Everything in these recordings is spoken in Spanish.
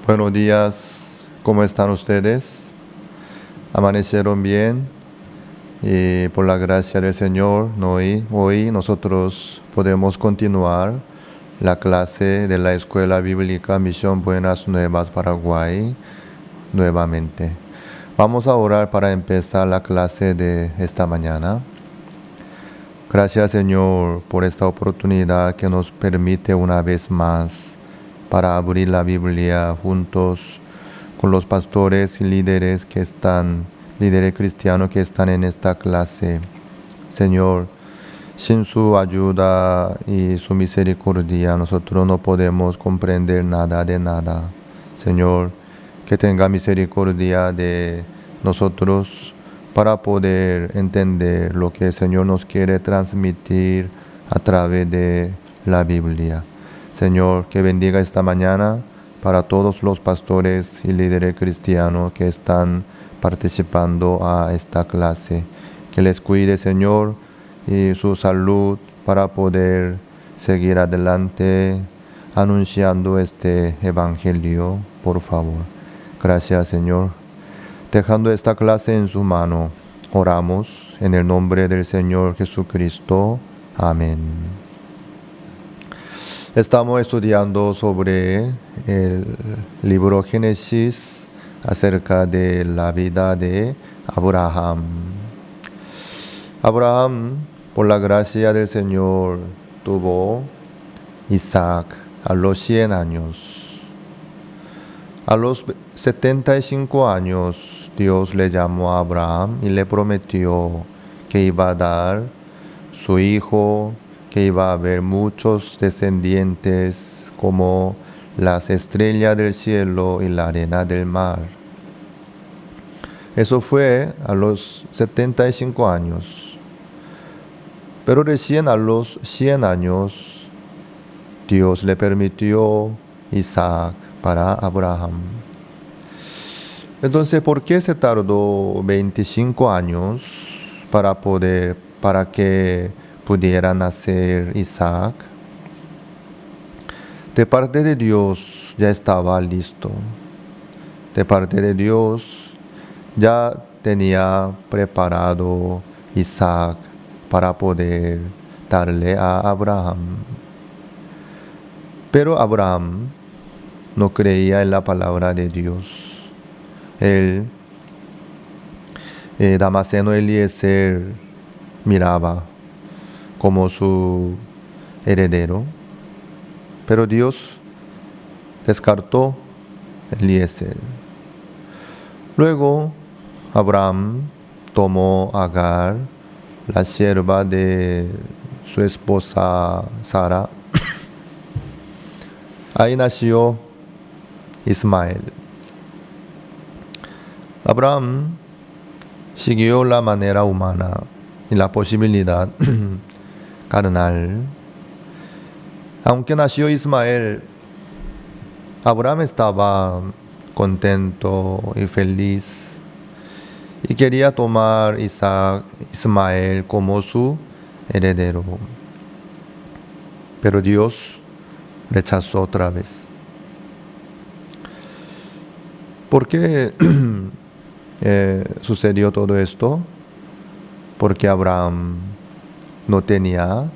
Buenos días, ¿cómo están ustedes? ¿Amanecieron bien? Y por la gracia del Señor, hoy nosotros podemos continuar la clase de la Escuela Bíblica Misión Buenas Nuevas Paraguay nuevamente. Vamos a orar para empezar la clase de esta mañana. Gracias, Señor, por esta oportunidad que nos permite una vez más para abrir la Biblia juntos con los pastores y líderes cristianos que están en esta clase. Señor, sin su ayuda y su misericordia, nosotros no podemos comprender nada de nada. Señor, que tenga misericordia de nosotros para poder entender lo que el Señor nos quiere transmitir a través de la Biblia. Señor, que bendiga esta mañana para todos los pastores y líderes cristianos que están participando a esta clase. Que les cuide, Señor, y su salud para poder seguir adelante anunciando este evangelio, por favor. Gracias, Señor. Dejando esta clase en su mano, oramos en el nombre del Señor Jesucristo. Amén. Estamos estudiando sobre el libro Génesis acerca de la vida de Abraham. Abraham, por la gracia del Señor, tuvo Isaac a los 100 años. A los 75 años, Dios le llamó a Abraham y le prometió que iba a dar su hijo, que iba a haber muchos descendientes como las estrellas del cielo y la arena del mar. Eso fue a los 75 años. Pero recién a los 100 años, Dios le permitió Isaac para Abraham. Entonces, ¿por qué se tardó 25 años para que pudiera nacer Isaac? De parte de Dios ya estaba listo. De parte de Dios ya tenía preparado Isaac para poder darle a Abraham. Pero Abraham no creía en la palabra de Dios. Damaseno Eliezer miraba como su heredero, pero Dios descartó Eliezer. Luego Abraham tomó a Agar, la sierva de su esposa Sara. Ahí nació Ismael. Abraham siguió la manera humana y la posibilidad carnal. Aunque nació Ismael, Abraham estaba contento y feliz y quería tomar Ismael como su heredero. Pero Dios rechazó otra vez. ¿Por qué sucedió todo esto? Porque Abraham no tenía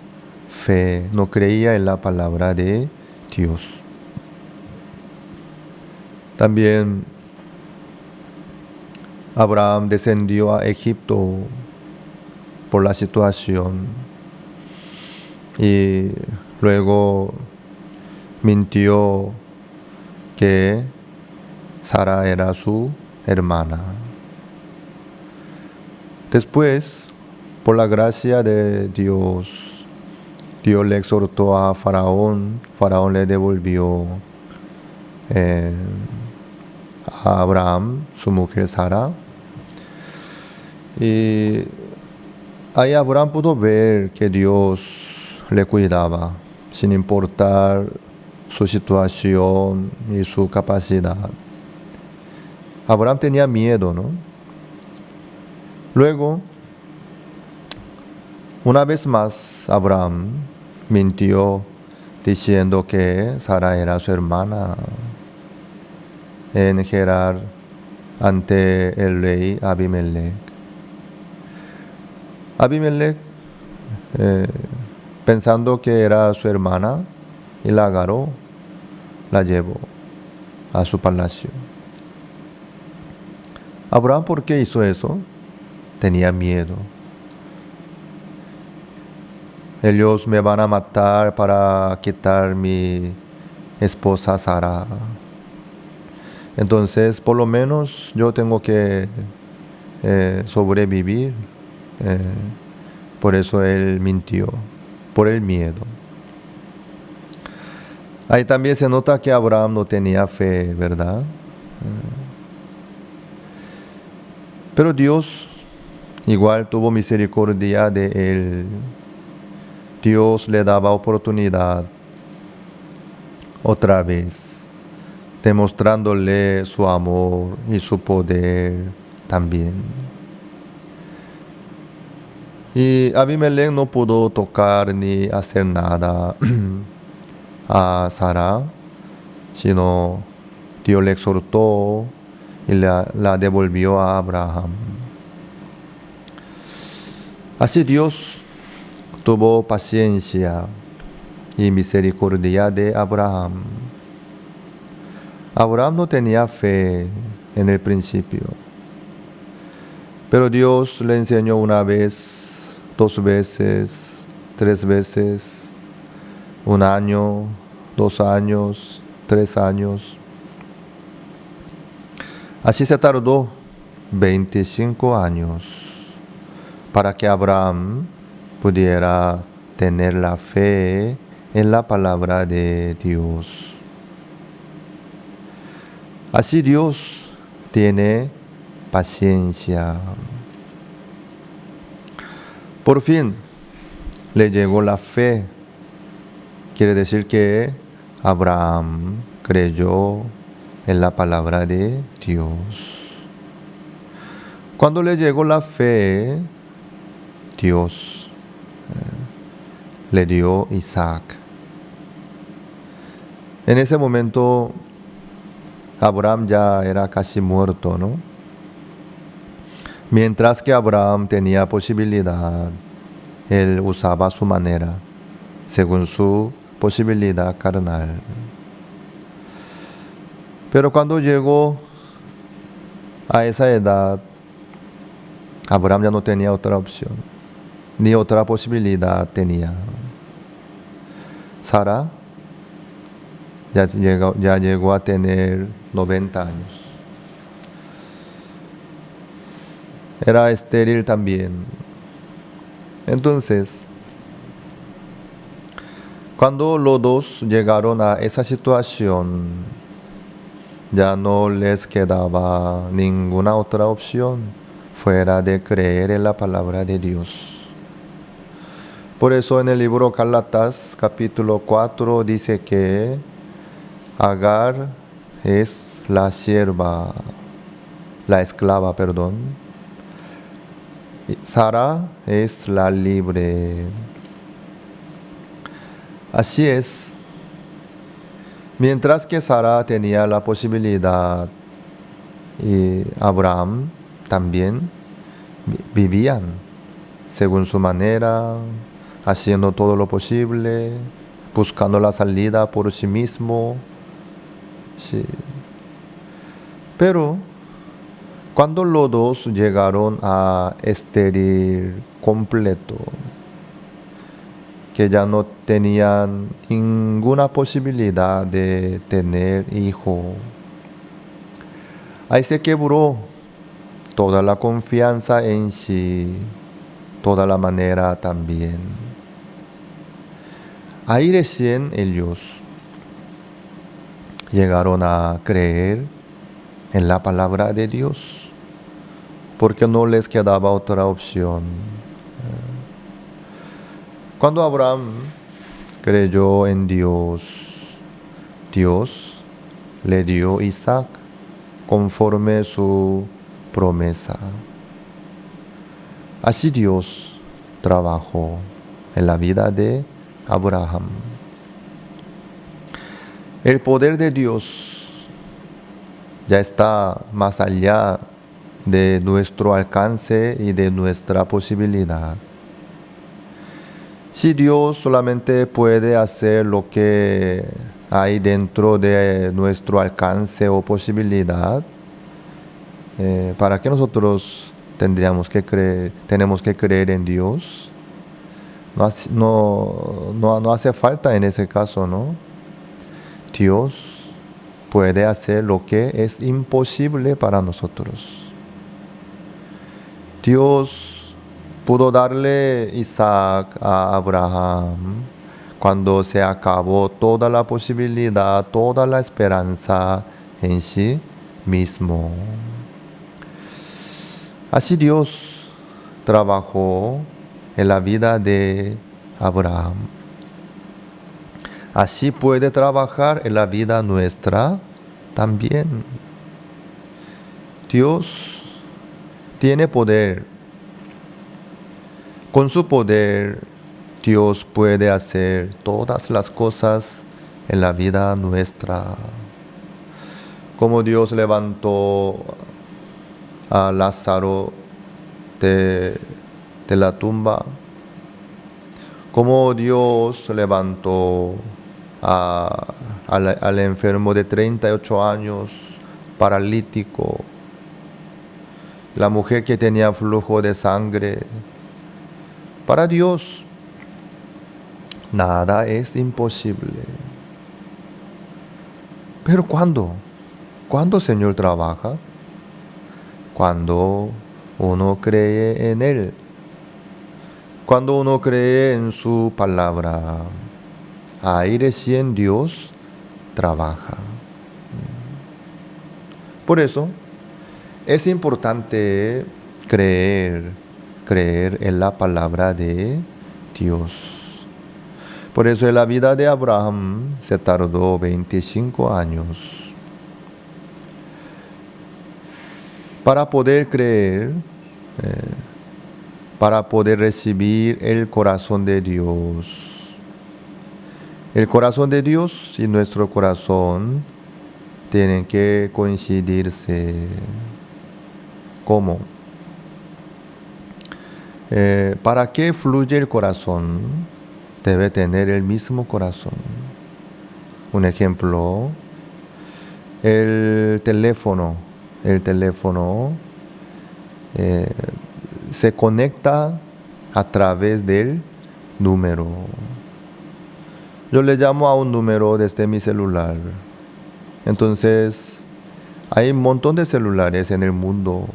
fe, no creía en la palabra de Dios. También Abraham descendió a Egipto por la situación y luego mintió que Sara era su hermana. Después, por la gracia de Dios, Dios le exhortó a Faraón. Faraón le devolvió a Abraham, su mujer Sara. Y ahí Abraham pudo ver que Dios le cuidaba, sin importar su situación y su capacidad. Abraham tenía miedo, ¿no? Luego, una vez más, Abraham mintió diciendo que Sara era su hermana. en Gerar ante el rey Abimelech. Abimelech, pensando que era su hermana, y la agarró, la llevó a su palacio. Abraham, ¿por qué hizo eso? Tenía miedo. Ellos me van a matar para quitar mi esposa Sara. Entonces, por lo menos yo tengo que sobrevivir. Por eso él mintió, por el miedo. Ahí también se nota que Abraham no tenía fe, ¿verdad? Pero Dios igual tuvo misericordia de él. Dios le daba oportunidad otra vez, demostrándole su amor y su poder también. Y Abimelech no pudo tocar ni hacer nada a Sara, sino Dios le exhortó y la devolvió a Abraham. Así Dios tuvo paciencia y misericordia de Abraham. Abraham no tenía fe en el principio, pero Dios le enseñó una vez, 2 veces, 3 veces, 1 año, 2 años, 3 años. Así se tardó 25 años para que Abraham pudiera tener la fe en la palabra de Dios. Así Dios tiene paciencia. Por fin le llegó la fe. Quiere decir que Abraham creyó en la palabra de Dios. Cuando le llegó la fe, Dios le dio Isaac. En ese momento, Abraham ya era casi muerto, ¿no? Mientras que Abraham tenía posibilidad, él usaba su manera, según su posibilidad carnal. Pero cuando llegó a esa edad, Abraham ya no tenía otra opción, ni otra posibilidad tenía. Sara ya llegó a tener 90 años. Era estéril también. Entonces, cuando los dos llegaron a esa situación, ya no les quedaba ninguna otra opción fuera de creer en la palabra de Dios. Por eso en el libro Gálatas capítulo 4 dice que Agar es la esclava, Sara es la libre. Así es. Mientras que Sara tenía la posibilidad y Abraham también, vivían según su manera, haciendo todo lo posible, buscando la salida por sí mismo. Sí. Pero cuando los dos llegaron a estéril completo, que ya no tenían ninguna posibilidad de tener hijo, ahí se quebró toda la confianza en sí, toda la manera también. Ahí recién ellos llegaron a creer en la palabra de Dios, porque no les quedaba otra opción. Cuando Abraham creyó en Dios, Dios le dio Isaac conforme su promesa. Así Dios trabajó en la vida de Abraham. El poder de Dios ya está más allá de nuestro alcance y de nuestra posibilidad. Si Dios solamente puede hacer lo que hay dentro de nuestro alcance o posibilidad, ¿para qué nosotros tenemos que creer en Dios? No hace falta en ese caso, ¿no? Dios puede hacer lo que es imposible para nosotros. Dios pudo darle Isaac a Abraham cuando se acabó toda la posibilidad, toda la esperanza en sí mismo. Así Dios trabajó en la vida de Abraham. Así puede trabajar en la vida nuestra también. Dios tiene poder. Con su poder, Dios puede hacer todas las cosas en la vida nuestra. Como Dios levantó a Lázaro de la tumba, como Dios levantó al enfermo de 38 años, paralítico, la mujer que tenía flujo de sangre. Para Dios, nada es imposible. Pero ¿cuándo? ¿Cuándo el Señor trabaja? Cuando uno cree en Él. Cuando uno cree en su palabra. Ahí recién Dios trabaja. Por eso es importante creer en la palabra de Dios. Por eso en la vida de Abraham se tardó 25 años. Para poder creer, para poder recibir el corazón de Dios. El corazón de Dios y nuestro corazón tienen que coincidirse. ¿Cómo? Para que fluya el corazón, debe tener el mismo corazón. Un ejemplo, el teléfono se conecta a través del número. Yo le llamo a un número desde mi celular. Entonces, hay un montón de celulares en el mundo.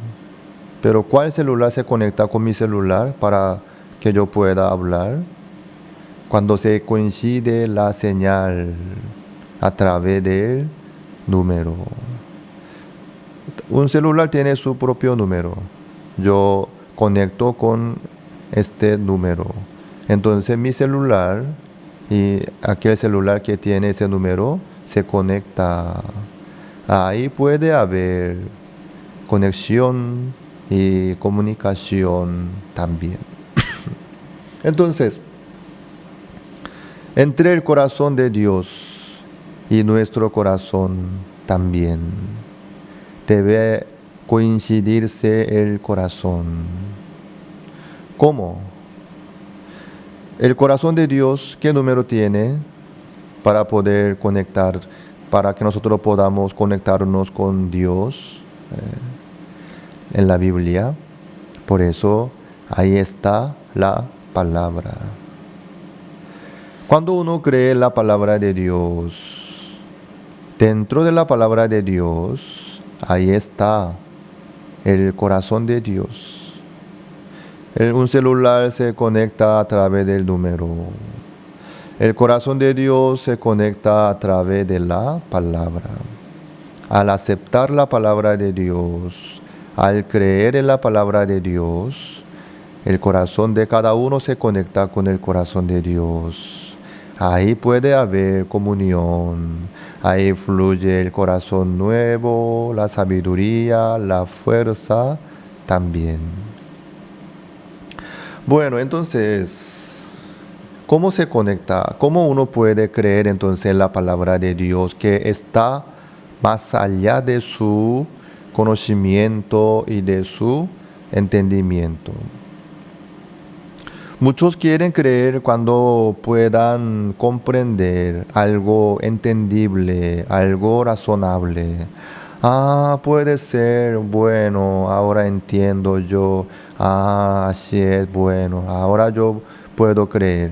Pero ¿cuál celular se conecta con mi celular para que yo pueda hablar? Cuando se coincide la señal a través del número. Un celular tiene su propio número. Yo conecto con este número. Entonces mi celular y aquel celular que tiene ese número se conecta. Ahí puede haber conexión y comunicación también. Entonces, entre el corazón de Dios y nuestro corazón también debe coincidirse el corazón. ¿Cómo? El corazón de Dios, ¿qué número tiene para poder conectar, para que nosotros podamos conectarnos con Dios en la Biblia? Por eso, ahí está la palabra. Cuando uno cree en la palabra de Dios, dentro de la palabra de Dios, ahí está el corazón de Dios. Un celular se conecta a través del número. El corazón de Dios se conecta a través de la palabra. Al aceptar la palabra de Dios, al creer en la palabra de Dios, el corazón de cada uno se conecta con el corazón de Dios. Ahí puede haber comunión. Ahí fluye el corazón nuevo, la sabiduría, la fuerza también. Bueno, entonces, ¿cómo se conecta? ¿Cómo uno puede creer entonces en la palabra de Dios que está más allá de su conocimiento y de su entendimiento. Muchos quieren creer cuando puedan comprender algo entendible, algo razonable. Ah, puede ser, bueno, ahora entiendo yo. Ah, así es, bueno, ahora yo puedo creer.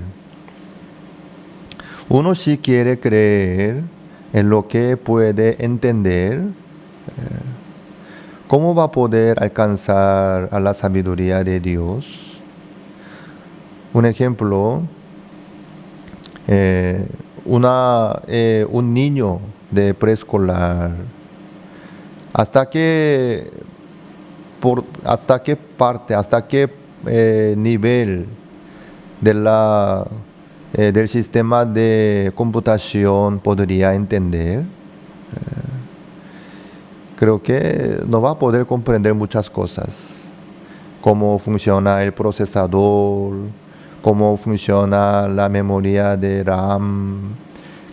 Uno sí quiere creer en lo que puede entender. ¿Cómo va a poder alcanzar a la sabiduría de Dios? Un ejemplo, un niño de preescolar, ¿hasta qué parte, hasta qué nivel del sistema de computación podría entender? Creo que no va a poder comprender muchas cosas. Cómo funciona el procesador, cómo funciona la memoria de RAM,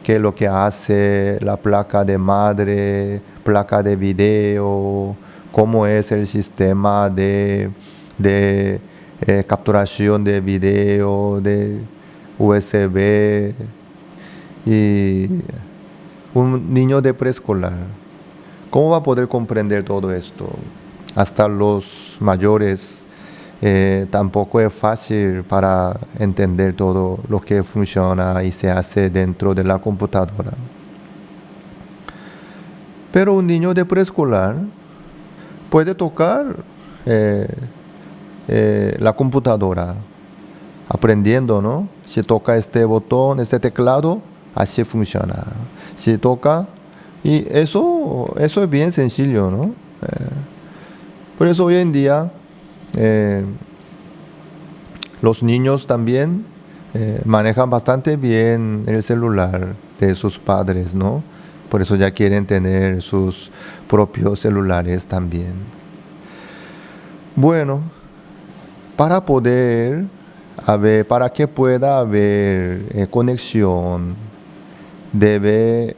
qué es lo que hace la placa de madre, placa de video, cómo es el sistema de capturación de video, de USB. Y un niño de preescolar, ¿cómo va a poder comprender todo esto? Hasta los mayores tampoco es fácil para entender todo lo que funciona y se hace dentro de la computadora. Pero un niño de preescolar puede tocar la computadora, aprendiendo, ¿no? Si toca este botón, este teclado, así funciona. Si toca, y eso es bien sencillo, ¿no? Por eso hoy en día los niños también manejan bastante bien el celular de sus padres, ¿no? Por eso ya quieren tener sus propios celulares también. Bueno, para que pueda haber conexión, debe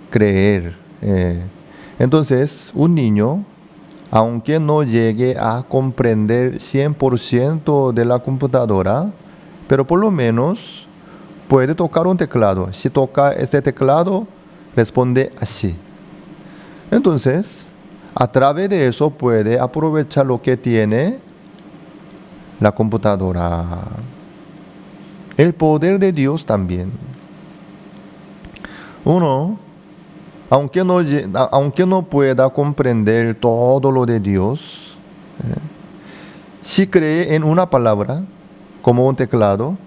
creer. Entonces, un niño, aunque no llegue a comprender 100% de la computadora, pero por lo menos puede tocar un teclado. Si toca este teclado, responde así. Entonces, a través de eso puede aprovechar lo que tiene la computadora. El poder de Dios también. Uno, aunque no pueda comprender todo lo de Dios, si cree en una palabra, como un teclado,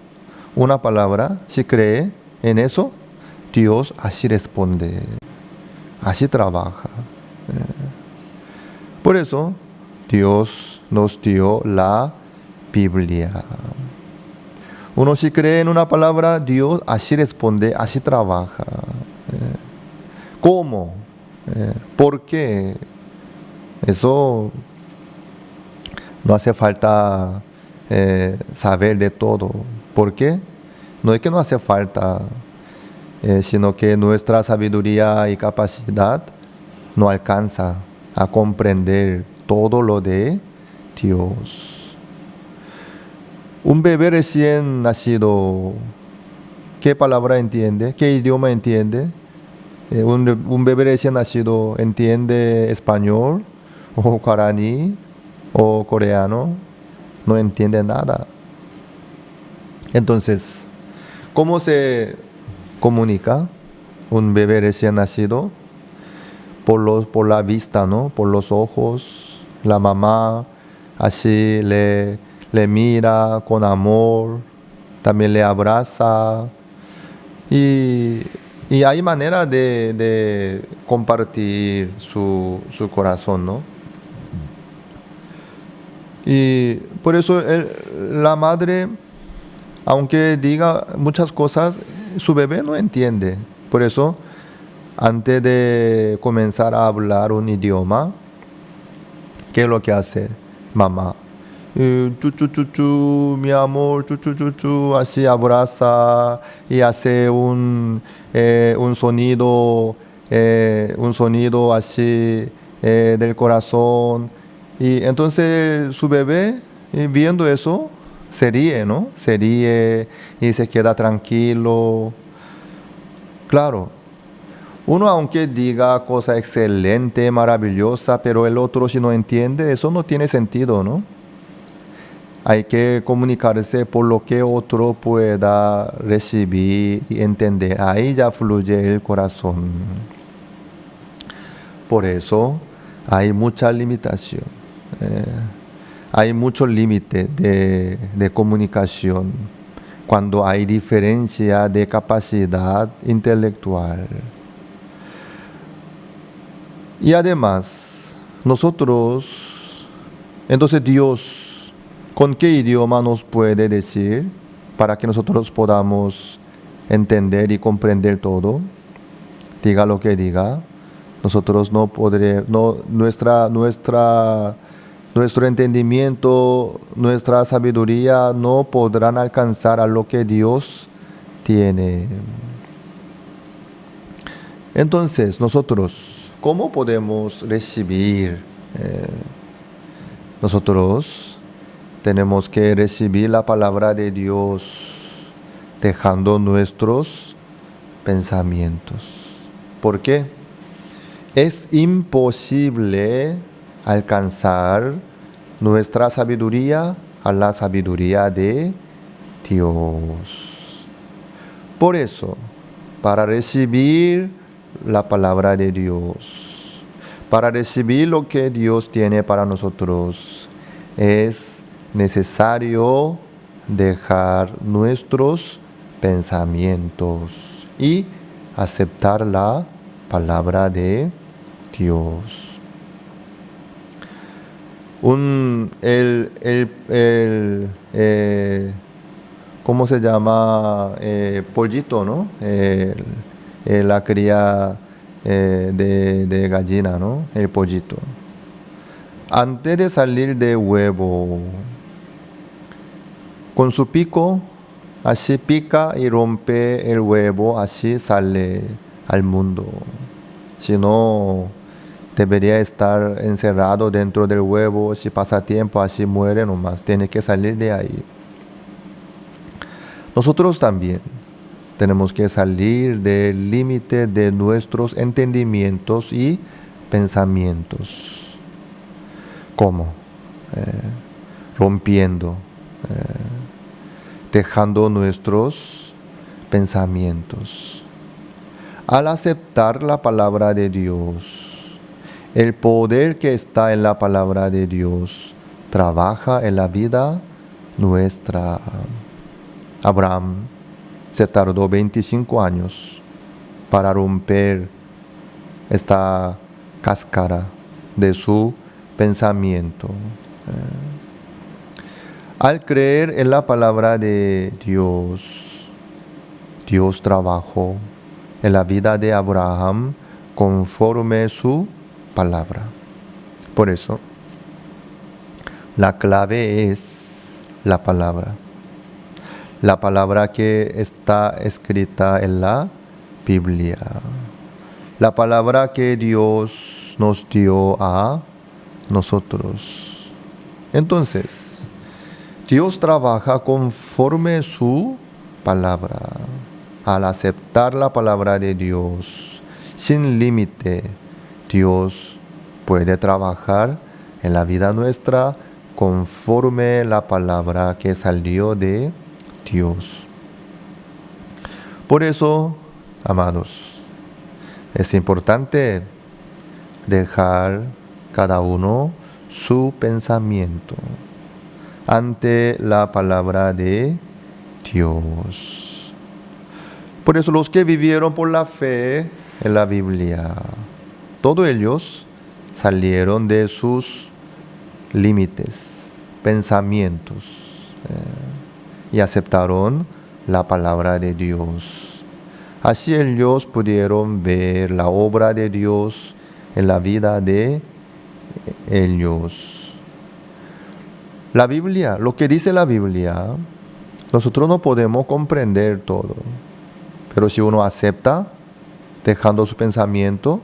una palabra, si cree en eso, Dios así responde, así trabaja. Por eso, Dios nos dio la Biblia. Uno si cree en una palabra, Dios así responde, así trabaja. ¿Cómo? ¿Por qué? Eso no hace falta saber de todo. ¿Por qué? No es que no hace falta, sino que nuestra sabiduría y capacidad no alcanza a comprender todo lo de Dios. Un bebé recién nacido, ¿qué palabra entiende? ¿Qué idioma entiende? Un bebé recién nacido entiende español o guaraní o coreano, no entiende nada. Entonces, ¿cómo se comunica un bebé recién nacido? Por la vista, ¿no? Por los ojos. La mamá así le mira con amor, también le abraza. Y hay manera de compartir su corazón, ¿no? Y por eso la madre, aunque diga muchas cosas, su bebé no entiende. Por eso, antes de comenzar a hablar un idioma, ¿qué es lo que hace mamá? Chu, chu, chu, chu, mi amor, chu, chu, chu, chu, así abraza y hace un sonido así del corazón. Y entonces su bebé, viendo eso, se ríe, ¿no? Se ríe y se queda tranquilo. Claro, uno aunque diga cosa excelente, maravillosa, pero el otro si no entiende, eso no tiene sentido, ¿no? Hay que comunicarse por lo que otro pueda recibir y entender. Ahí ya fluye el corazón. Por eso hay mucha limitación. Hay mucho límite de comunicación cuando hay diferencia de capacidad intelectual. Y además, entonces Dios, ¿con qué idioma nos puede decir para que nosotros podamos entender y comprender todo? Diga lo que diga, nosotros nuestro entendimiento, nuestra sabiduría no podrán alcanzar a lo que Dios tiene. Entonces, nosotros, ¿cómo podemos recibir? Nosotros tenemos que recibir la palabra de Dios dejando nuestros pensamientos. ¿Por qué? Es imposible alcanzar nuestra sabiduría a la sabiduría de Dios. Por eso, para recibir la palabra de Dios, para recibir lo que Dios tiene para nosotros, es necesario dejar nuestros pensamientos y aceptar la palabra de Dios. ¿Cómo se llama? Pollito, ¿no? La cría de gallina, ¿no? El pollito. Antes de salir de huevo, con su pico, así pica y rompe el huevo, así sale al mundo. Si no, debería estar encerrado dentro del huevo. Si pasa tiempo, así muere nomás. Tiene que salir de ahí. Nosotros también tenemos que salir del límite de nuestros entendimientos y pensamientos. ¿Cómo? Rompiendo, dejando nuestros pensamientos. Al aceptar la palabra de Dios, el poder que está en la palabra de Dios trabaja en la vida nuestra. Abraham se tardó 25 años para romper esta cáscara de su pensamiento. Al creer en la palabra de Dios, Dios trabajó en la vida de Abraham conforme su palabra. Por eso, la clave es la palabra. La palabra que está escrita en la Biblia. La palabra que Dios nos dio a nosotros. Entonces, Dios trabaja conforme su palabra. Al aceptar la palabra de Dios sin límite, Dios puede trabajar en la vida nuestra conforme la palabra que salió de Dios. Por eso, amados, es importante dejar cada uno su pensamiento ante la palabra de Dios. Por eso los que vivieron por la fe en la Biblia, todos ellos salieron de sus límites, pensamientos, y aceptaron la palabra de Dios. Así ellos pudieron ver la obra de Dios en la vida de ellos. La Biblia, lo que dice la Biblia, nosotros no podemos comprender todo, Pero si uno acepta, dejando su pensamiento,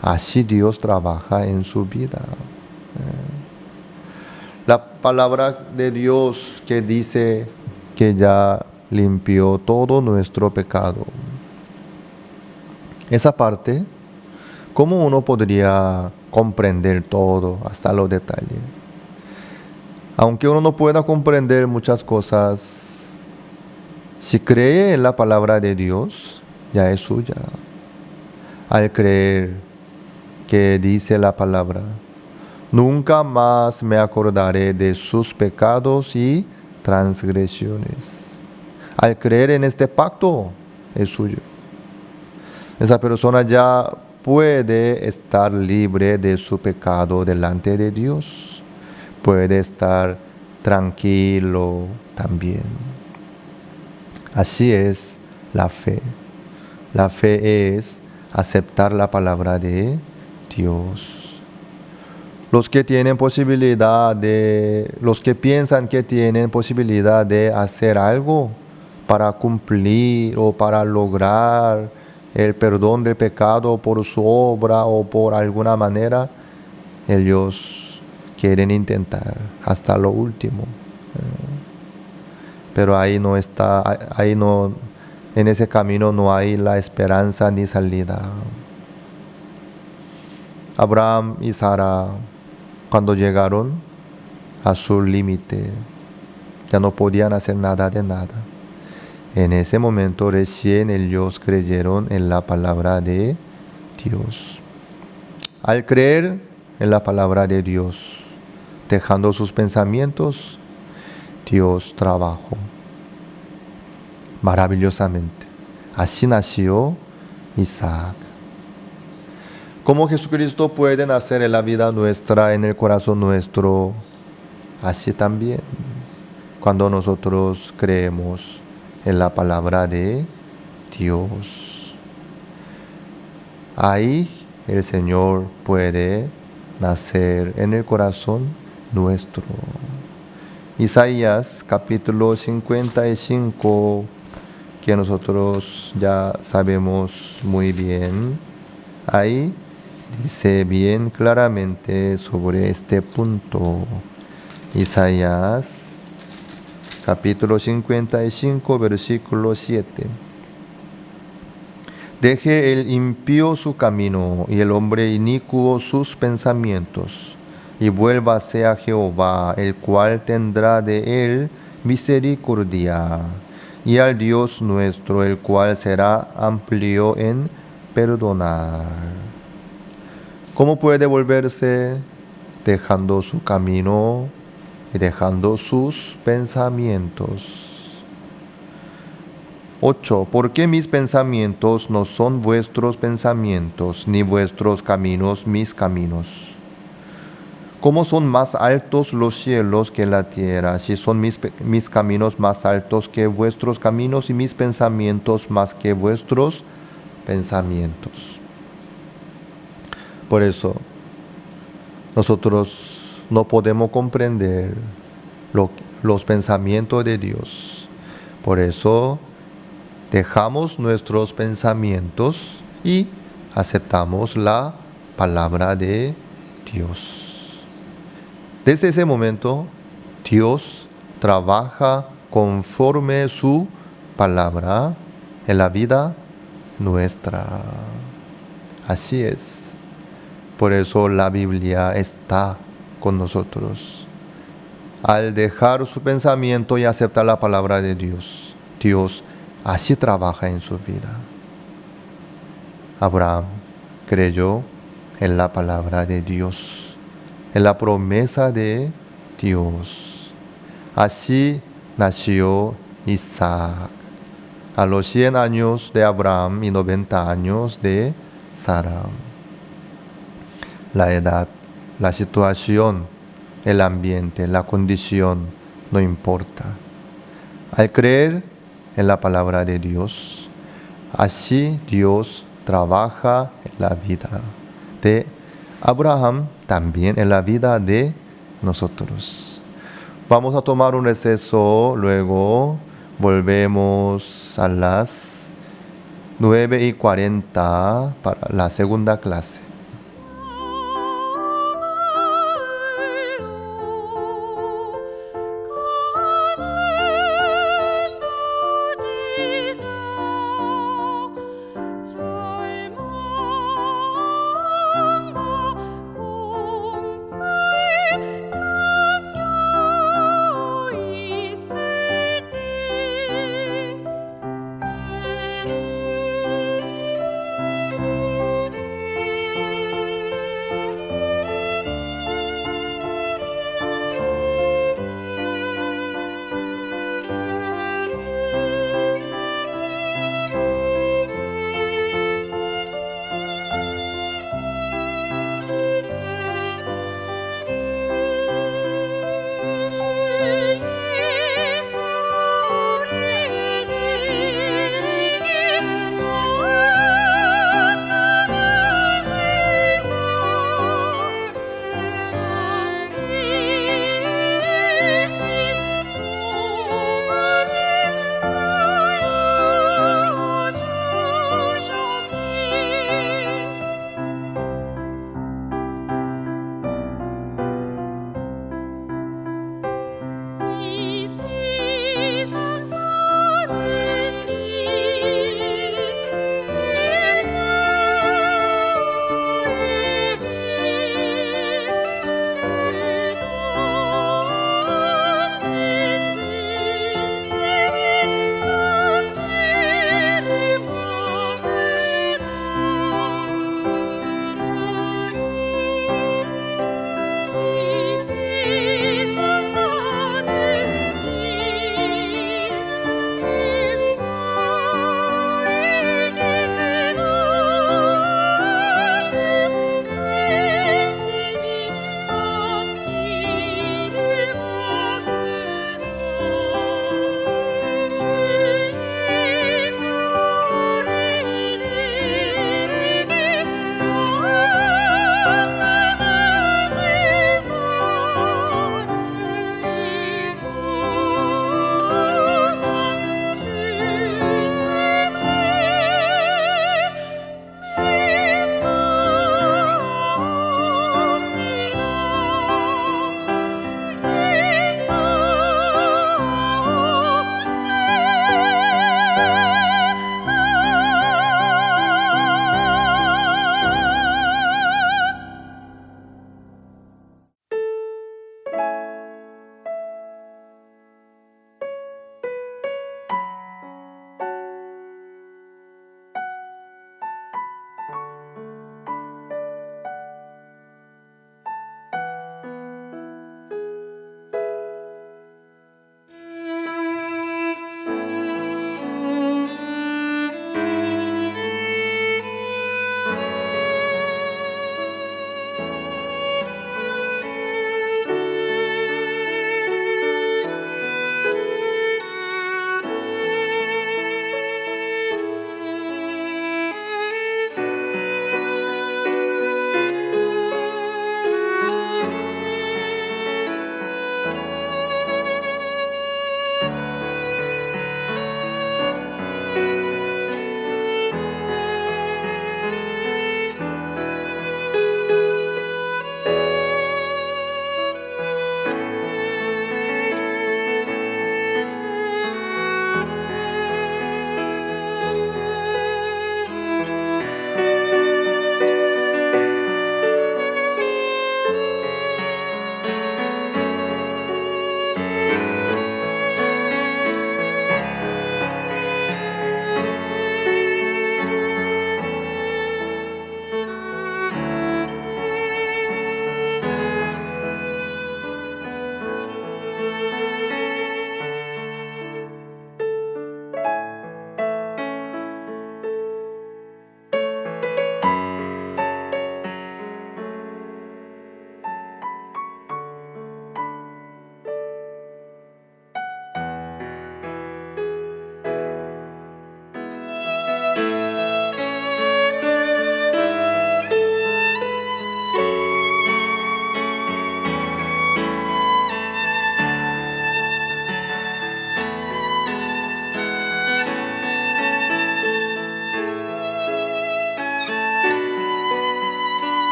así Dios trabaja en su vida. La palabra de Dios que dice que ya limpió todo nuestro pecado. Esa parte, ¿cómo uno podría comprender todo hasta los detalles? Aunque uno no pueda comprender muchas cosas, si cree en la palabra de Dios, ya es suya. Al creer que dice la palabra, nunca más me acordaré de sus pecados y transgresiones. Al creer en este pacto, es suyo. Esa persona ya puede estar libre de su pecado delante de Dios. Puede estar tranquilo también. Así es la fe. La fe es aceptar la palabra de Dios. Los que piensan que tienen posibilidad de hacer algo para cumplir o para lograr el perdón del pecado por su obra o por alguna manera, ellos quieren intentar hasta lo último. Pero en ese camino no hay la esperanza ni salida. Abraham y Sara, cuando llegaron a su límite, ya no podían hacer nada de nada. En ese momento recién ellos creyeron en la palabra de Dios. Al creer en la palabra de Dios, dejando sus pensamientos, Dios trabajó maravillosamente. Así nació Isaac. Como Jesucristo puede nacer en la vida nuestra, en el corazón nuestro, así también, cuando nosotros creemos en la palabra de Dios. Ahí el Señor puede nacer en el corazón nuestro. Isaías capítulo 55, que nosotros ya sabemos muy bien, ahí dice bien claramente sobre este punto. Isaías capítulo 55, versículo 7. Deje el impío su camino y el hombre inicuo sus pensamientos, y vuélvase a Jehová, el cual tendrá de él misericordia, y al Dios nuestro, el cual será amplio en perdonar. ¿Cómo puede volverse? Dejando su camino y dejando sus pensamientos. 8. ¿Por qué mis pensamientos no son vuestros pensamientos, ni vuestros caminos mis caminos? ¿Cómo son más altos los cielos que la tierra, si son mis caminos más altos que vuestros caminos y mis pensamientos más que vuestros pensamientos? Por eso, nosotros no podemos comprender los pensamientos de Dios. Por eso, dejamos nuestros pensamientos y aceptamos la palabra de Dios. Desde ese momento, Dios trabaja conforme su palabra en la vida nuestra. Así es. Por eso la Biblia está con nosotros. Al dejar su pensamiento y aceptar la palabra de Dios, Dios así trabaja en su vida. Abraham creyó en la palabra de Dios, en la promesa de Dios. Así nació Isaac, a los 100 años de Abraham y 90 años de Sara. La edad, la situación, el ambiente, la condición, no importa. Al creer en la palabra de Dios, así Dios trabaja en la vida de Abraham, también en la vida de nosotros. Vamos a tomar un receso, luego volvemos a las 9:40 para la segunda clase.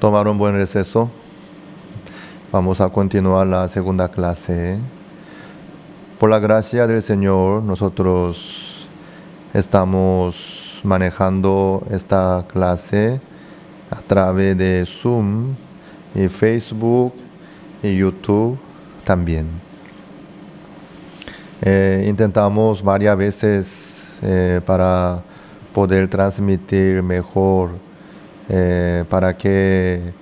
tomar un buen receso. Vamos a continuar la segunda clase. Por la gracia del Señor, nosotros estamos manejando esta clase a través de Zoom y Facebook y YouTube también. Intentamos varias veces para poder transmitir mejor, para que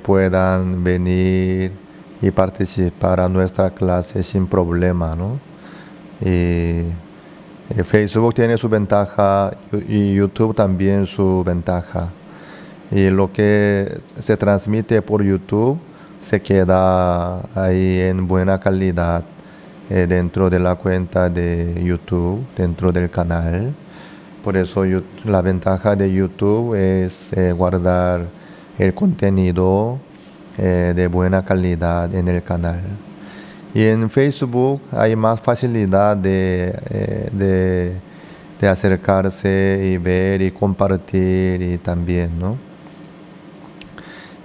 puedan venir y participar a nuestra clase sin problema, ¿no? Y Facebook tiene su ventaja y YouTube también su ventaja. Y lo que se transmite por YouTube se queda ahí en buena calidad dentro de la cuenta de YouTube, dentro del canal. Por eso la ventaja de YouTube es guardar el contenido de buena calidad en el canal. Y en Facebook hay más facilidad de acercarse y ver y compartir y también, ¿no?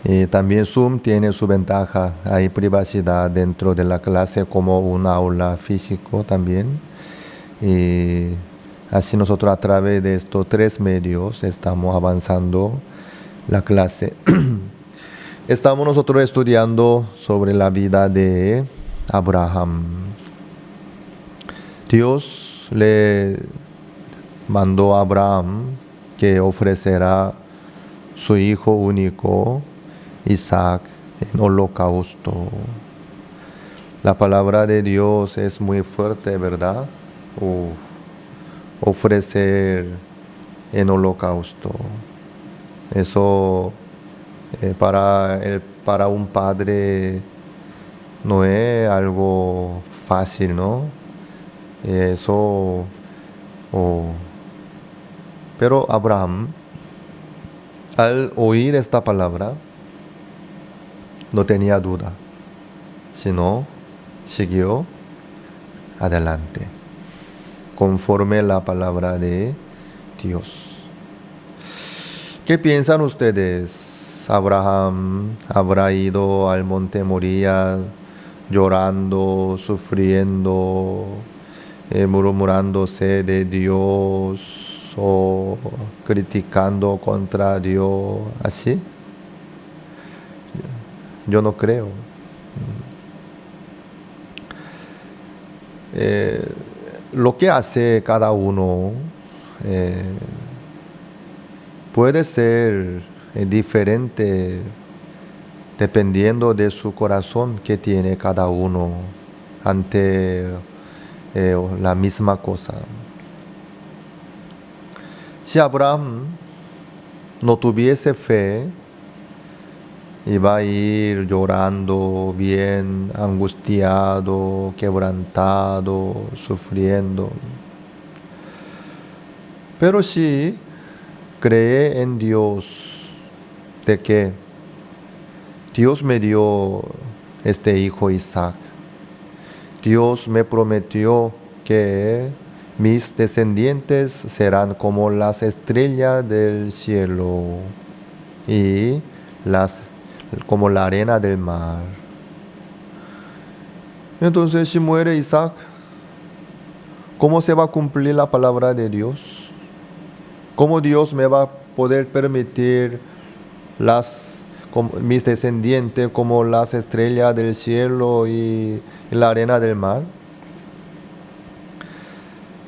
Y también Zoom tiene su ventaja, hay privacidad dentro de la clase como un aula físico también. Y así nosotros a través de estos tres medios estamos avanzando la clase. Estamos nosotros estudiando sobre la vida de Abraham. Dios le mandó a Abraham que ofrecerá su hijo único, Isaac, en holocausto. La palabra de Dios es muy fuerte, ¿verdad? Ofrecer en holocausto. Eso para un padre no es algo fácil, ¿no? Pero Abraham, al oír esta palabra, no tenía duda, sino siguió adelante, conforme la palabra de Dios. ¿Qué piensan ustedes? ¿Abraham habrá ido al monte Moría llorando, sufriendo, murmurándose de Dios o criticando contra Dios? ¿Así? Yo no creo. Lo que hace cada uno puede ser diferente dependiendo de su corazón que tiene cada uno ante la misma cosa. Si Abraham no tuviese fe, iba a ir llorando, bien angustiado, quebrantado, sufriendo. Pero si cree en Dios, de que Dios me dio este hijo Isaac, Dios me prometió que mis descendientes serán como las estrellas del cielo y como la arena del mar. Entonces, si muere Isaac, ¿cómo se va a cumplir la palabra de Dios? ¿Cómo Dios me va a poder permitir mis descendientes como las estrellas del cielo y la arena del mar?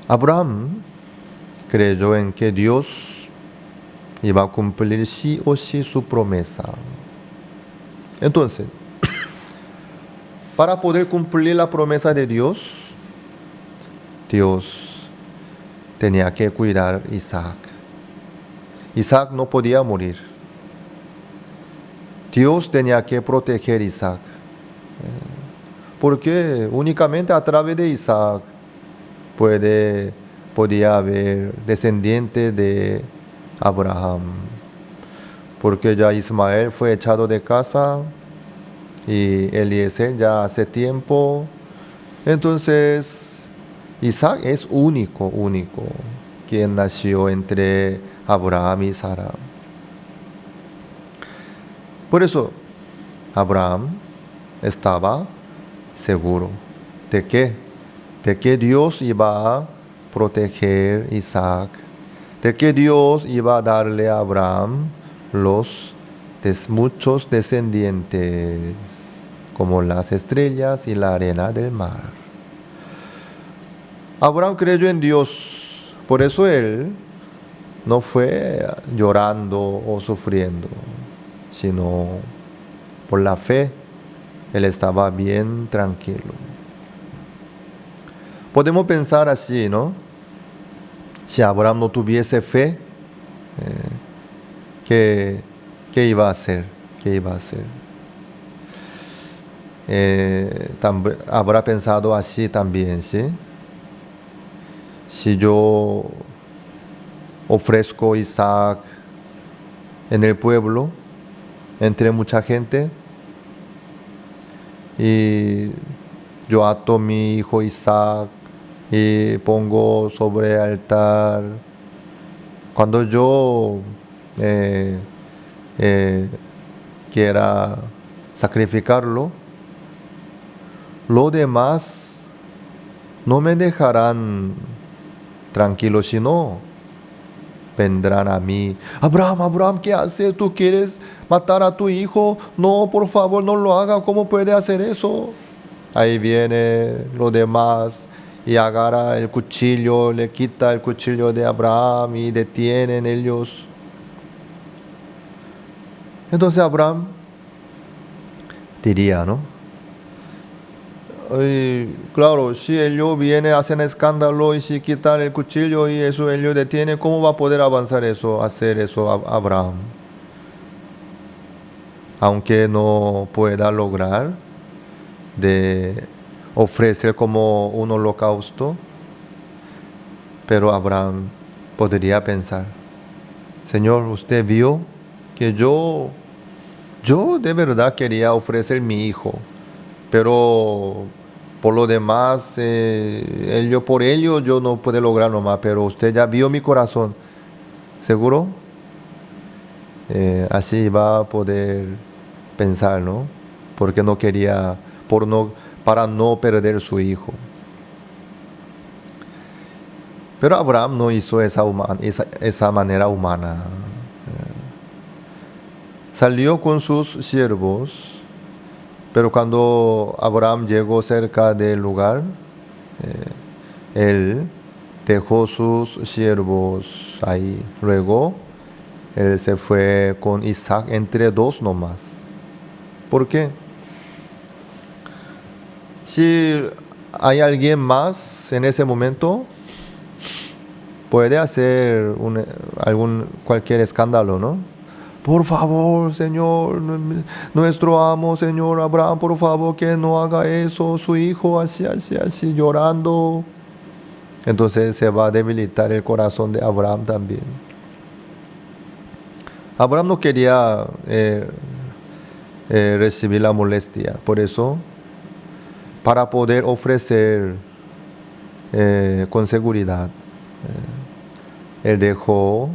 Abraham creyó en que Dios iba a cumplir sí o sí su promesa. Entonces, para poder cumplir la promesa de Dios, Dios tenía que cuidar a Isaac. Isaac no podía morir. Dios tenía que proteger a Isaac. Porque únicamente a través de Isaac podía haber descendiente de Abraham. Porque ya Ismael fue echado de casa y Eliezer ya hace tiempo. Entonces, Isaac es único, quien nació entre Abraham y Sara. Por eso, Abraham estaba seguro de que Dios iba a proteger a Isaac, de que Dios iba a darle a Abraham muchos descendientes, como las estrellas y la arena del mar. Abraham creyó en Dios, por eso él no fue llorando o sufriendo, sino por la fe. Él estaba bien tranquilo. Podemos pensar así, ¿no? Si Abraham no tuviese fe, ¿qué iba a hacer? ¿Qué iba a hacer? Habrá pensado así también, ¿sí? Si yo ofrezco a Isaac en el pueblo, entre mucha gente, y yo ato a mi hijo Isaac y pongo sobre el altar. Cuando yo quiera sacrificarlo, los demás no me dejarán tranquilo, sino vendrán a mí. Abraham, Abraham, ¿qué haces? ¿Tú quieres matar a tu hijo? No, por favor, no lo haga. ¿Cómo puede hacer eso? Ahí viene los demás y agarra el cuchillo, le quita el cuchillo de Abraham y detienen ellos. Entonces Abraham diría, ¿no? Y claro, si ellos vienen, hacen escándalo y si quitan el cuchillo y eso ellos detienen, ¿cómo va a poder avanzar eso, hacer eso Abraham? Aunque no pueda lograr de ofrecer como un holocausto, pero Abraham podría pensar, Señor, usted vio que yo de verdad quería ofrecer mi hijo, pero por lo demás, por ello yo no puedo lograrlo más, pero usted ya vio mi corazón, ¿seguro? Así va a poder pensar, ¿no? Porque no quería, para no perder su hijo. Pero Abraham no hizo esa manera humana. Salió con sus siervos, pero cuando Abraham llegó cerca del lugar, él dejó sus siervos ahí. Luego, él se fue con Isaac entre dos nomás. ¿Por qué? Si hay alguien más en ese momento, puede hacer cualquier escándalo, ¿no? Por favor, Señor, nuestro amo, Señor Abraham, por favor, que no haga eso, su hijo, así, llorando. Entonces se va a debilitar el corazón de Abraham también. Abraham no quería recibir la molestia, por eso, para poder ofrecer con seguridad, él dejó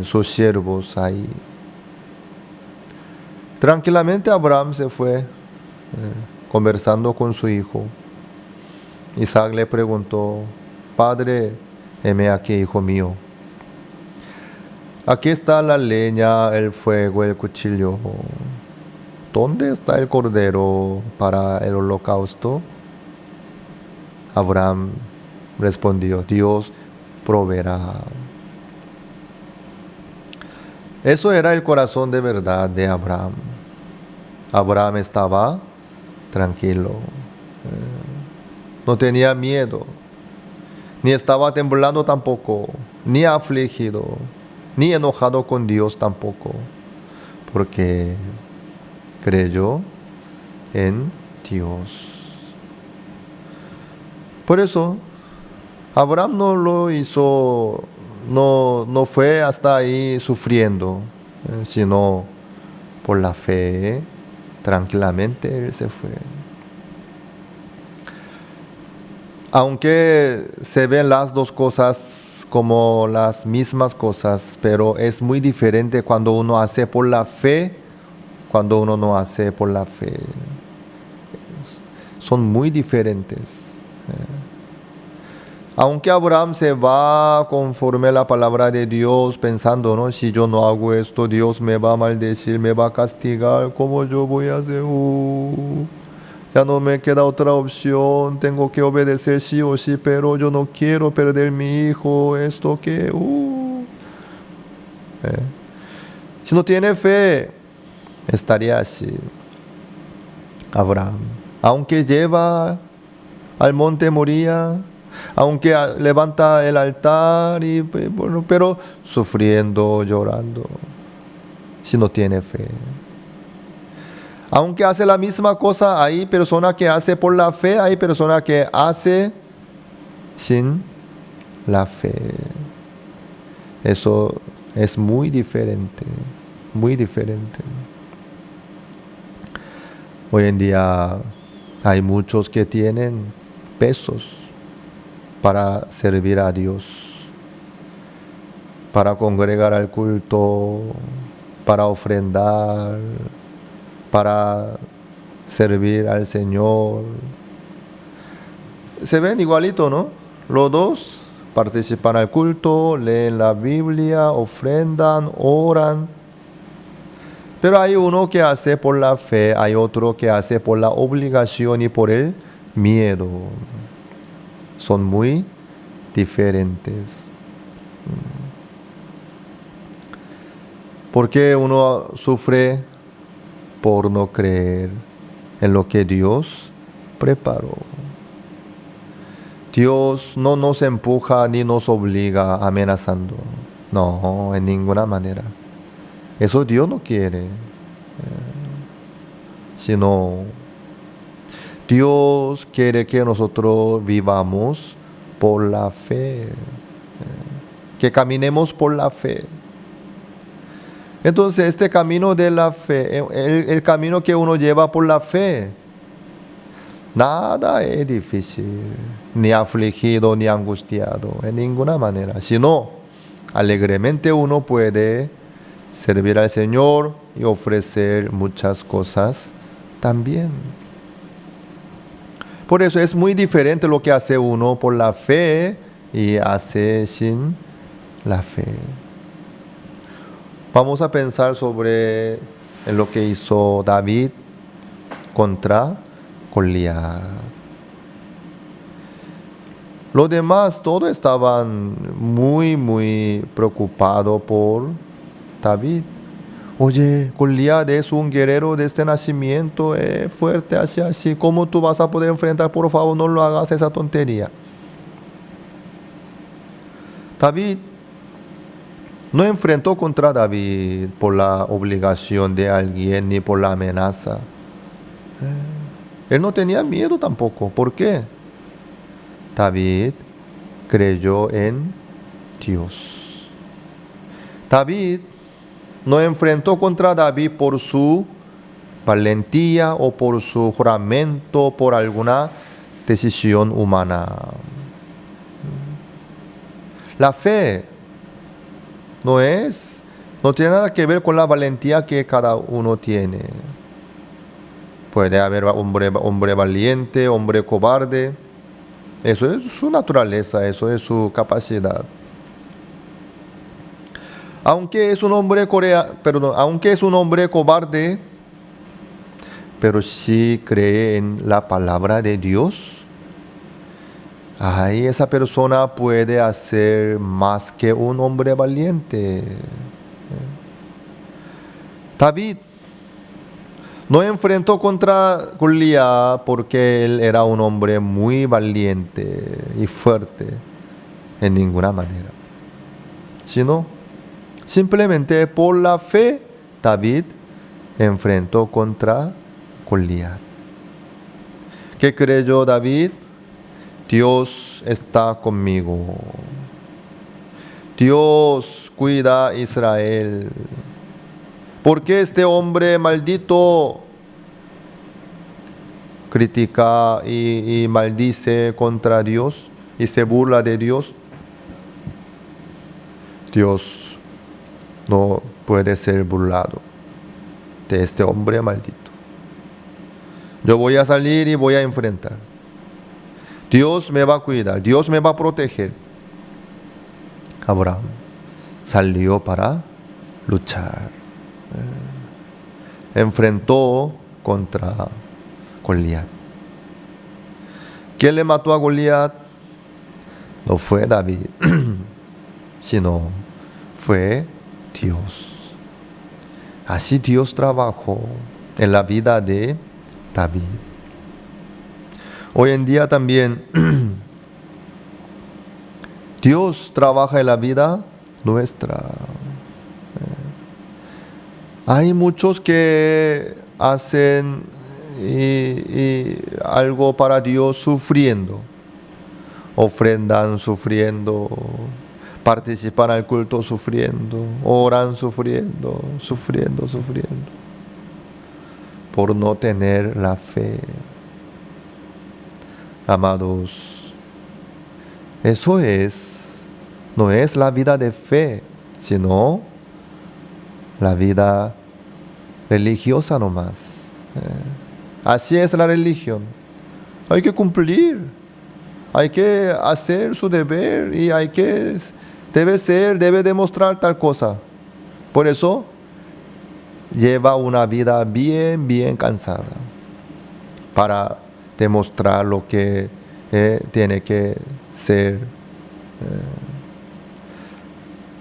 sus siervos ahí. Tranquilamente Abraham se fue conversando con su hijo. Isaac le preguntó, Padre, heme aquí, hijo mío. Aquí está la leña, el fuego, el cuchillo. ¿Dónde está el cordero para el holocausto? Abraham respondió, Dios proveerá. Eso era el corazón de verdad de Abraham. Abraham estaba tranquilo. No tenía miedo. Ni estaba temblando tampoco. Ni afligido. Ni enojado con Dios tampoco. Porque creyó en Dios. Por eso, Abraham no lo hizo, no fue hasta ahí sufriendo, sino por la fe, tranquilamente él se fue. Aunque se ven las dos cosas como las mismas cosas, pero es muy diferente cuando uno hace por la fe, cuando uno no hace por la fe. Son muy diferentes. Aunque Abraham se va conforme a la palabra de Dios, pensando, ¿no? Si yo no hago esto, Dios me va a maldecir, me va a castigar, ¿cómo yo voy a hacer? Ya no me queda otra opción, tengo que obedecer sí o sí, pero yo no quiero perder mi hijo, esto que... Si no tiene fe, estaría así. Abraham, aunque lleva al monte Moría, aunque levanta el altar, bueno, pero sufriendo, llorando, si no tiene fe. Aunque hace la misma cosa, hay personas que hace por la fe, hay personas que hace sin la fe. Eso es muy diferente, muy diferente. Hoy en día hay muchos que tienen pesos para servir a Dios, para congregar al culto, para ofrendar, para servir al Señor. Se ven igualito, ¿no? Los dos participan al culto, leen la Biblia, ofrendan, oran. Pero hay uno que hace por la fe, hay otro que hace por la obligación y por el miedo. Son muy diferentes. ¿Por qué uno sufre? Por no creer en lo que Dios preparó. Dios no nos empuja ni nos obliga amenazando. No, en ninguna manera. Eso Dios no quiere. Sino Dios quiere que nosotros vivamos por la fe. Que caminemos por la fe. Entonces, este camino de la fe, el camino que uno lleva por la fe, nada es difícil, ni afligido, ni angustiado, en ninguna manera. Sino, alegremente uno puede servir al Señor y ofrecer muchas cosas también. Por eso es muy diferente lo que hace uno por la fe y hace sin la fe. Vamos a pensar sobre lo que hizo David contra Goliat. Los demás todos estaban muy preocupados por David. Oye, Goliat es un guerrero de este nacimiento, es fuerte, así. ¿Cómo tú vas a poder enfrentar? Por favor, no lo hagas esa tontería. David no enfrentó contra David por la obligación de alguien ni por la amenaza. Él no tenía miedo tampoco. ¿Por qué? David creyó en Dios. David no enfrentó contra David por su valentía o por su juramento, por alguna decisión humana. La fe no tiene nada que ver con la valentía que cada uno tiene. Puede haber hombre valiente, hombre cobarde. Eso es su naturaleza, eso es su capacidad. Aunque es un hombre cobarde, pero sí cree en la palabra de Dios, ahí esa persona puede hacer más que un hombre valiente. David no enfrentó contra Goliat porque él era un hombre muy valiente y fuerte, en ninguna manera. Sino, simplemente por la fe, David enfrentó contra Goliat. ¿Qué creyó David? Dios está conmigo. Dios cuida a Israel. ¿Por qué este hombre maldito critica y maldice contra Dios y se burla de Dios? Dios no puede ser burlado de este hombre maldito. Yo voy a salir y voy a enfrentar. Dios me va a cuidar, Dios me va a proteger. Abraham salió para luchar. Enfrentó contra Goliat. ¿Quién le mató a Goliat? No fue David, sino fue Dios. Así Dios trabajó en la vida de David. Hoy en día también Dios trabaja en la vida nuestra. Hay muchos que hacen algo para Dios sufriendo, ofrendan sufriendo, participan al culto sufriendo, oran sufriendo, por no tener la fe. Amados, eso no es la vida de fe, sino la vida religiosa nomás. Así es la religión. Hay que cumplir, hay que hacer su deber y debe demostrar tal cosa. Por eso lleva una vida bien cansada para demostrar lo que tiene que ser.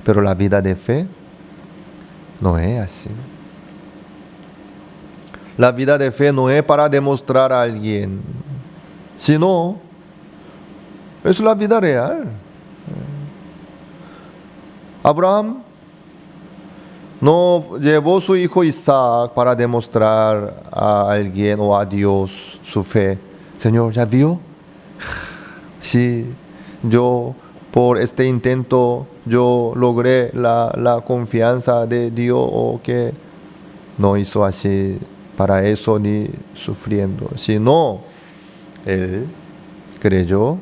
Pero la vida de fe no es así. La vida de fe no es para demostrar a alguien, sino es la vida real. Abraham no llevó su hijo Isaac para demostrar a alguien o a Dios su fe. Señor, ¿ya vio? Sí, yo por este intento yo logré la confianza de Dios, o que no hizo así para eso ni sufriendo, sino él creyó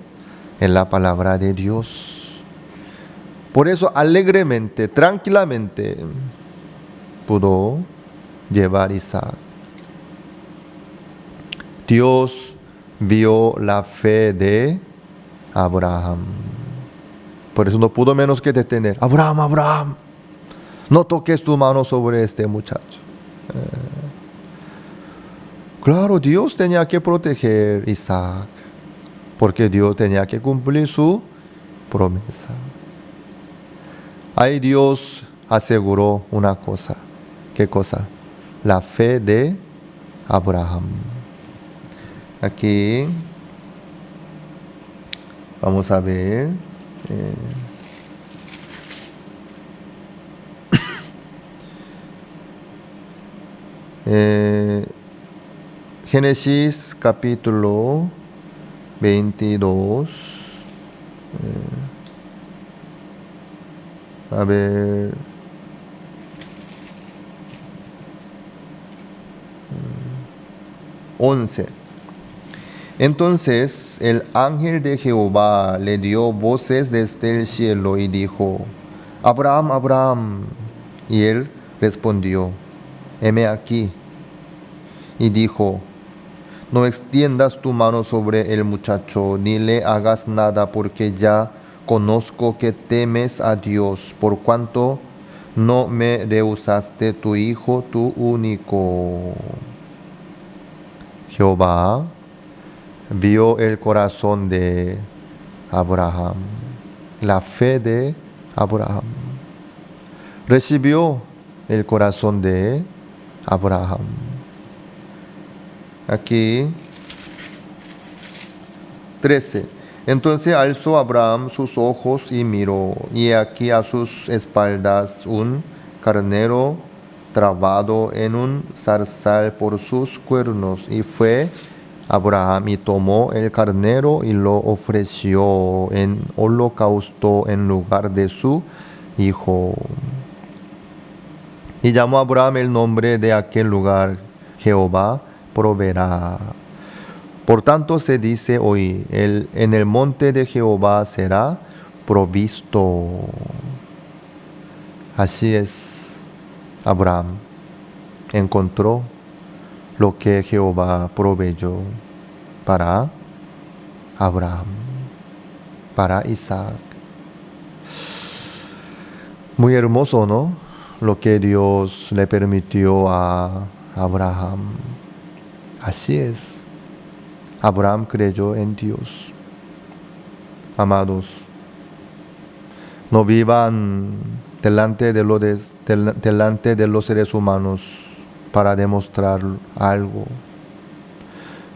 en la palabra de Dios. Por eso alegremente, tranquilamente pudo llevar a Isaac. Dios vio la fe de Abraham. Por eso no pudo menos que detener. Abraham, no toques tu mano sobre este muchacho. Claro, Dios tenía que proteger a Isaac, porque Dios tenía que cumplir su promesa. Ahí Dios aseguró una cosa. ¿Qué cosa? La fe de Abraham. Aquí vamos a ver. Génesis capítulo 22. A ver. Once. Entonces el ángel de Jehová le dio voces desde el cielo y dijo: Abraham, Abraham. Y él respondió: heme aquí. Y dijo: no extiendas tu mano sobre el muchacho, ni le hagas nada, porque ya conozco que temes a Dios, por cuanto no me rehusaste tu hijo, tu único. Jehová vio el corazón de Abraham, la fe de Abraham. Recibió el corazón de Abraham. Aquí 13. Entonces alzó Abraham sus ojos y miró, y aquí a sus espaldas un carnero trabado en un zarzal por sus cuernos. Y fue Abraham y tomó el carnero y lo ofreció en holocausto en lugar de su hijo. Y llamó a Abraham el nombre de aquel lugar: Jehová proveerá. Por tanto se dice hoy: en el monte de Jehová será provisto. Así es, Abraham encontró lo que Jehová proveyó para Abraham, para Isaac. Muy hermoso, ¿no? Lo que Dios le permitió a Abraham. Así es. Abraham creyó en Dios. Amados, no vivan delante de los seres humanos para demostrar algo.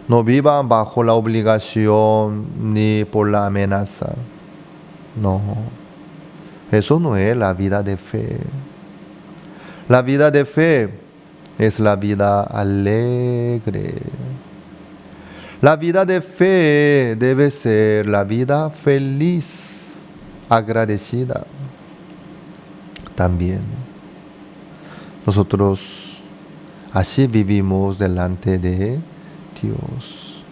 No vivan bajo la obligación ni por la amenaza. No. Eso no es la vida de fe. La vida de fe es la vida alegre. La vida de fe debe ser la vida feliz, agradecida. También nosotros así vivimos delante de Dios.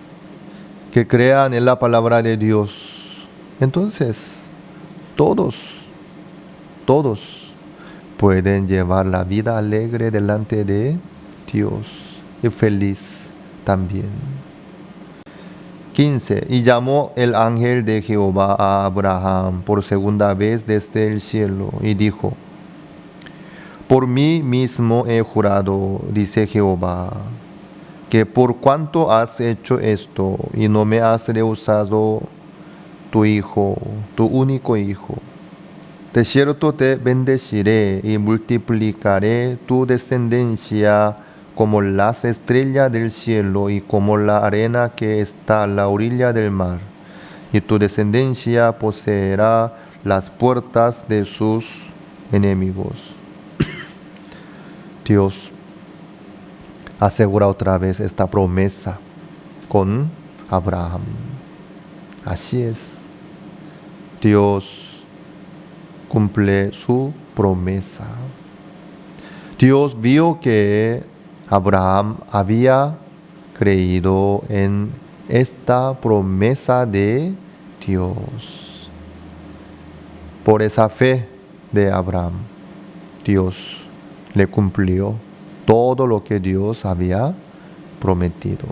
Que crean en la palabra de Dios. Entonces, todos pueden llevar la vida alegre delante de Dios y feliz también. 15. Y llamó el ángel de Jehová a Abraham por segunda vez desde el cielo y dijo: por mí mismo he jurado, dice Jehová, que por cuanto has hecho esto y no me has rehusado tu hijo, tu único hijo, de cierto te bendeciré y multiplicaré tu descendencia como las estrellas del cielo y como la arena que está a la orilla del mar. Y tu descendencia poseerá las puertas de sus enemigos. Dios asegura otra vez esta promesa con Abraham. Así es. Dios cumple su promesa. Dios vio que Abraham había creído en esta promesa de Dios. Por esa fe de Abraham, Dios le cumplió todo lo que Dios había prometido.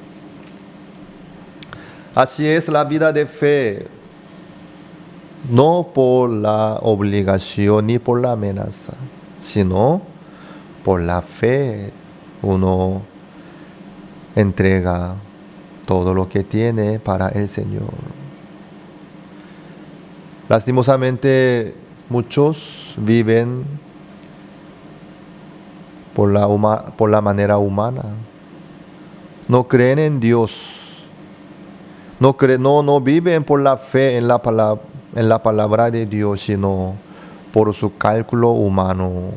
Así es la vida de fe, no por la obligación ni por la amenaza, sino por la fe. Uno entrega todo lo que tiene para el Señor. Lastimosamente, muchos viven por la manera humana. No creen en Dios. No viven por la fe en la palabra de Dios, sino por su cálculo humano.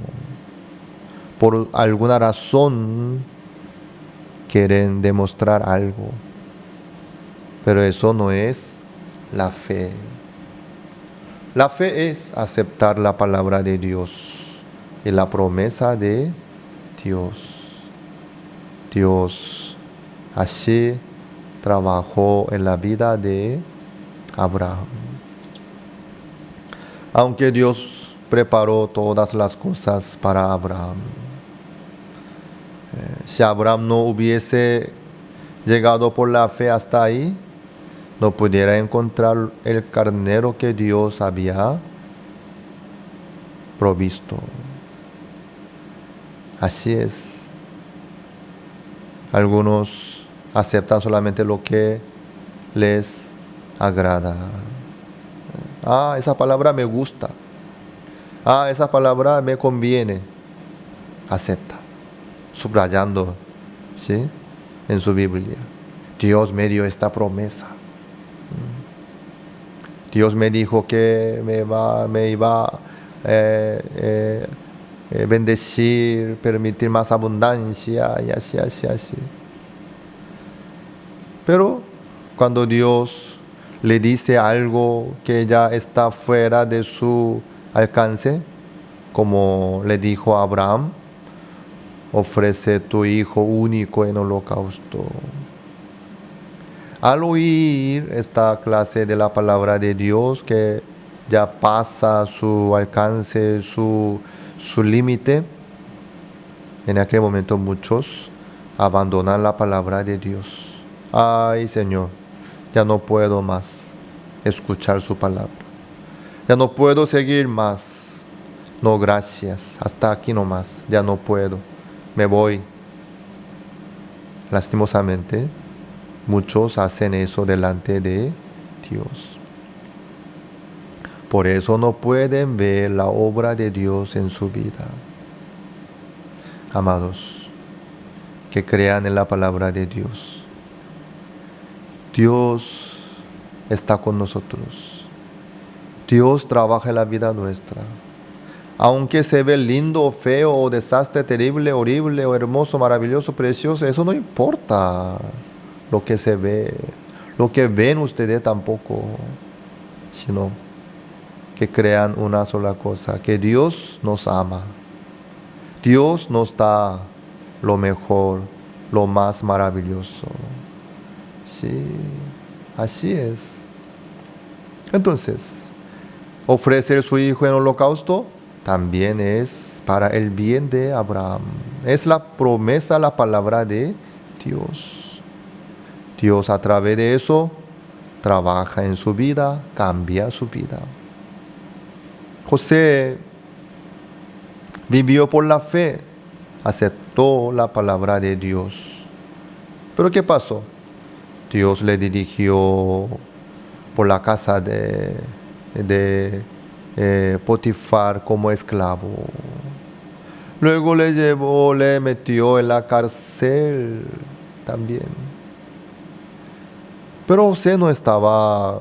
Por alguna razón quieren demostrar algo. Pero eso no es la fe. La fe es aceptar la palabra de Dios y la promesa de Dios. Dios así trabajó en la vida de Abraham. Aunque Dios preparó todas las cosas para Abraham, si Abraham no hubiese llegado por la fe hasta ahí, no pudiera encontrar el carnero que Dios había provisto. Así es. Algunos aceptan solamente lo que les agrada. Esa palabra me gusta. Esa palabra me conviene. Acepta. Subrayando, ¿sí?, en su Biblia. Dios me dio esta promesa. Dios me dijo que me iba a bendecir, permitir más abundancia y así. Pero cuando Dios le dice algo que ya está fuera de su alcance, como le dijo a Abraham: ofrece tu hijo único en holocausto. Al oír esta clase de la palabra de Dios que ya pasa su alcance, su su límite, en aquel momento muchos abandonan la palabra de Dios. Ay, Señor, ya no puedo más escuchar su palabra. Ya no puedo seguir más. No, gracias. Hasta aquí nomás. Ya no puedo. Me voy. Lastimosamente, muchos hacen eso delante de Dios. Por eso no pueden ver la obra de Dios en su vida. Amados, que crean en la palabra de Dios. Dios está con nosotros. Dios trabaja en la vida nuestra. Aunque se ve lindo o feo o desastre, terrible, horrible o hermoso, maravilloso, precioso, eso no importa lo que se ve, lo que ven ustedes tampoco, sino que crean una sola cosa, que Dios nos ama. Dios nos da lo mejor, lo más maravilloso. Sí, así es. Entonces, ofrecer su hijo en holocausto también es para el bien de Abraham. Es la promesa, la palabra de Dios. Dios a través de eso trabaja en su vida, cambia su vida. José vivió por la fe, aceptó la palabra de Dios. Pero ¿qué pasó? Dios le dirigió por la casa de Potifar como esclavo. Luego le llevó, le metió en la cárcel también. Pero José no estaba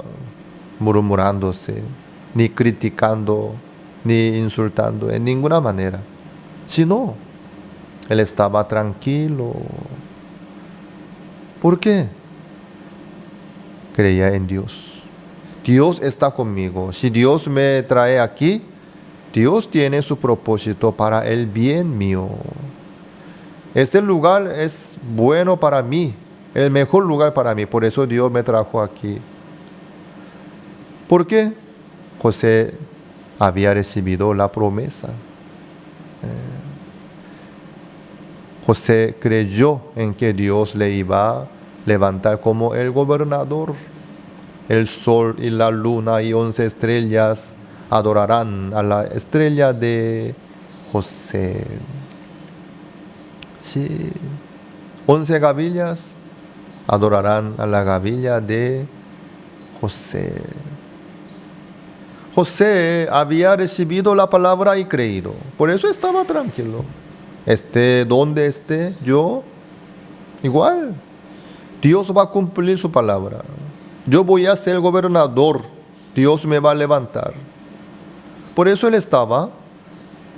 murmurándose, ni criticando, ni insultando en ninguna manera, sino él estaba tranquilo. ¿Por qué? Creía en Dios. Dios está conmigo. Si Dios me trae aquí, Dios tiene su propósito para el bien mío. Este lugar es bueno para mí, el mejor lugar para mí. Por eso Dios me trajo aquí. ¿Por qué? José había recibido la promesa. José creyó en que Dios le iba a levantar como el gobernador. El sol y la luna y 11 estrellas adorarán a la estrella de José. Sí, 11 gavillas adorarán a la gavilla de José. José había recibido la palabra y creído. Por eso estaba tranquilo. Esté donde esté yo, igual. Dios va a cumplir su palabra. Yo voy a ser gobernador. Dios me va a levantar. Por eso él estaba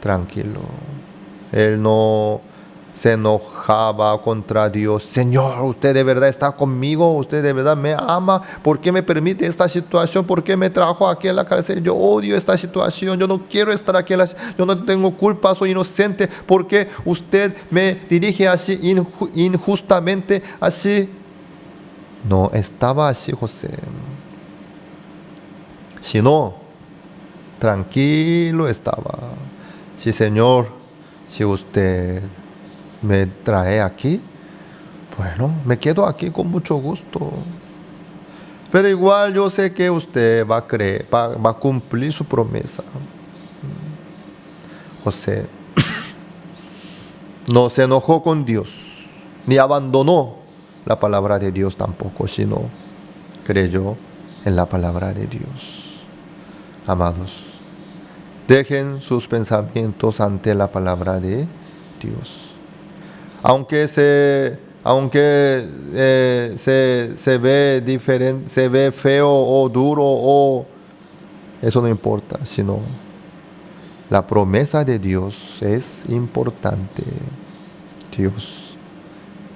tranquilo. Él no se enojaba contra Dios. Señor, usted de verdad está conmigo. Usted de verdad me ama. ¿Por qué me permite esta situación? ¿Por qué me trajo aquí a la cárcel? Yo odio esta situación. Yo no quiero estar aquí. Yo no tengo culpa. Soy inocente. ¿Por qué usted me dirige así injustamente? Así. No estaba así José, sino tranquilo estaba. Sí, Señor, si usted me trae aquí, bueno, me quedo aquí con mucho gusto. Pero igual yo sé que usted va a cumplir su promesa. José no se enojó con Dios, ni abandonó la palabra de Dios tampoco, sino creyó en la palabra de Dios. Amados, dejen sus pensamientos ante la palabra de Dios. Aunque se ve diferente, se ve feo o duro, o eso no importa, sino la promesa de Dios es importante. Dios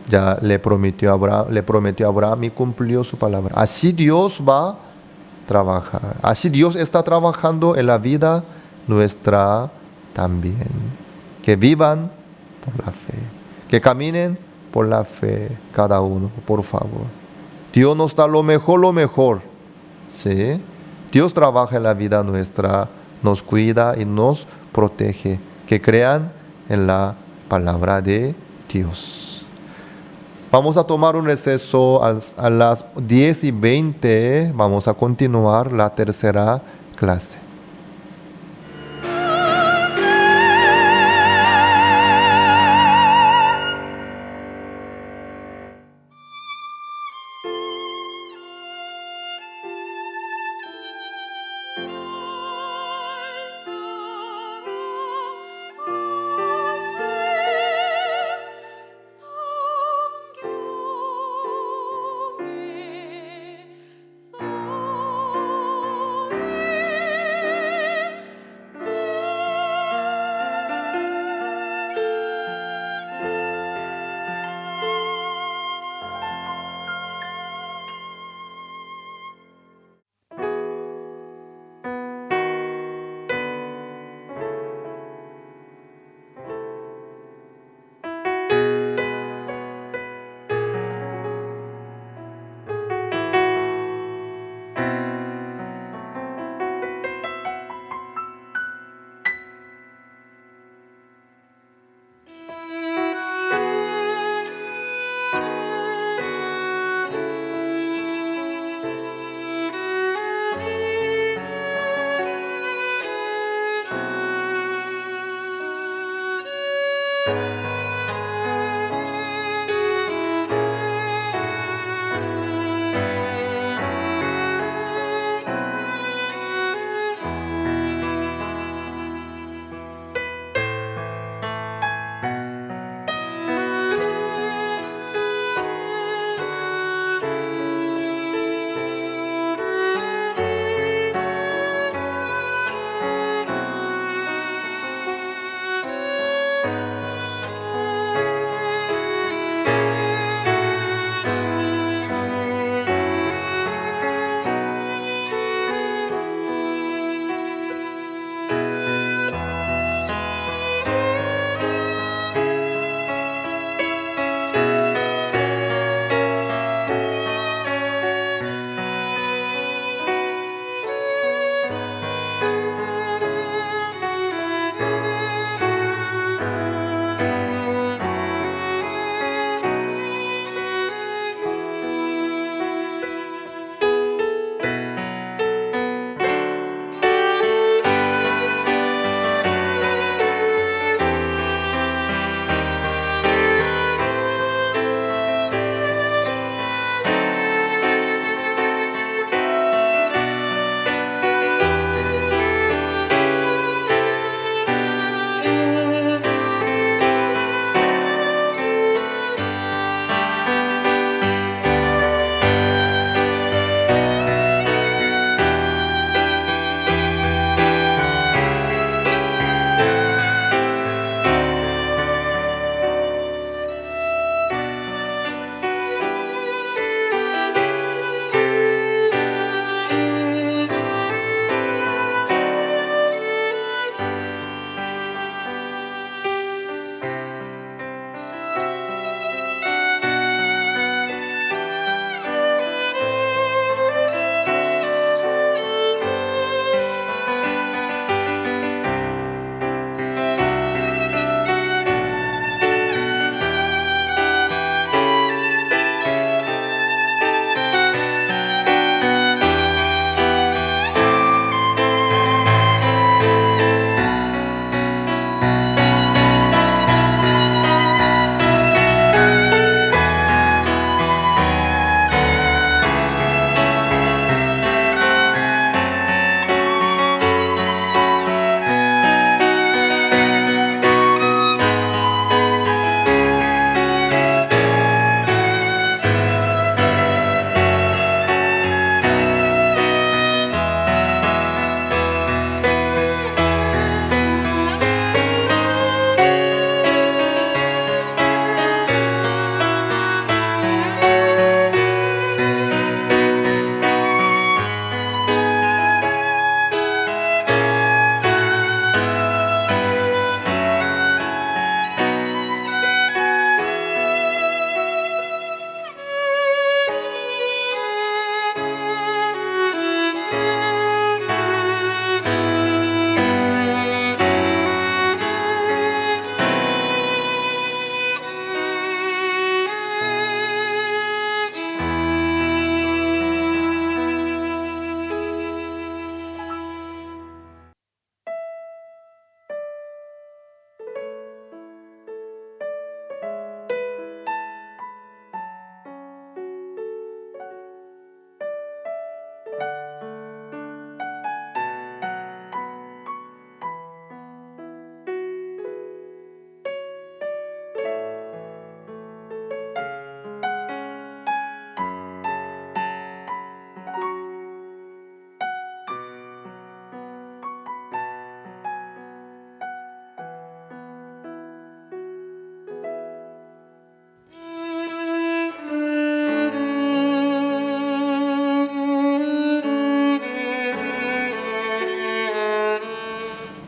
ya le prometió a Abraham y cumplió su palabra. Así Dios va a trabajar. Así Dios está trabajando en la vida nuestra también. Que vivan por la fe. Que caminen por la fe cada uno, por favor. Dios nos da lo mejor. ¿Sí? Dios trabaja en la vida nuestra, nos cuida y nos protege. que crean en la palabra de Dios. Vamos a tomar un receso a las 10:20. Vamos a continuar la tercera clase.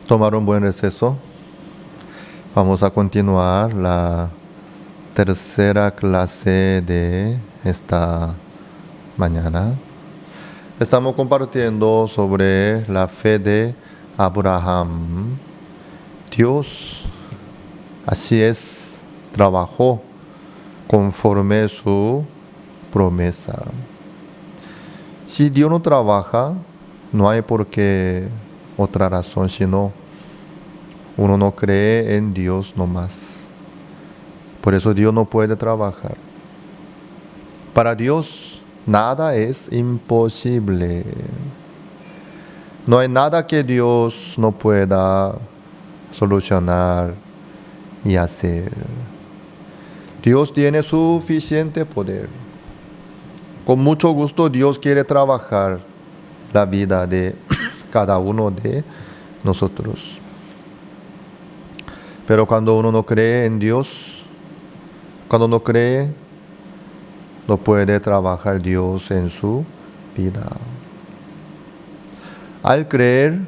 tomar un buen receso. Vamos a continuar la tercera clase de esta mañana. Estamos compartiendo sobre la fe de Abraham. Dios, así es, trabajó conforme su promesa. Si Dios no trabaja, no hay por qué otra razón, sino uno no cree en Dios nomás. Por eso Dios no puede trabajar. Para Dios nada es imposible. No hay nada que Dios no pueda solucionar y hacer. Dios tiene suficiente poder. Con mucho gusto Dios quiere trabajar la vida de cada uno de nosotros. Pero cuando uno no cree en Dios, cuando no cree, no puede trabajar Dios en su vida. Al creer,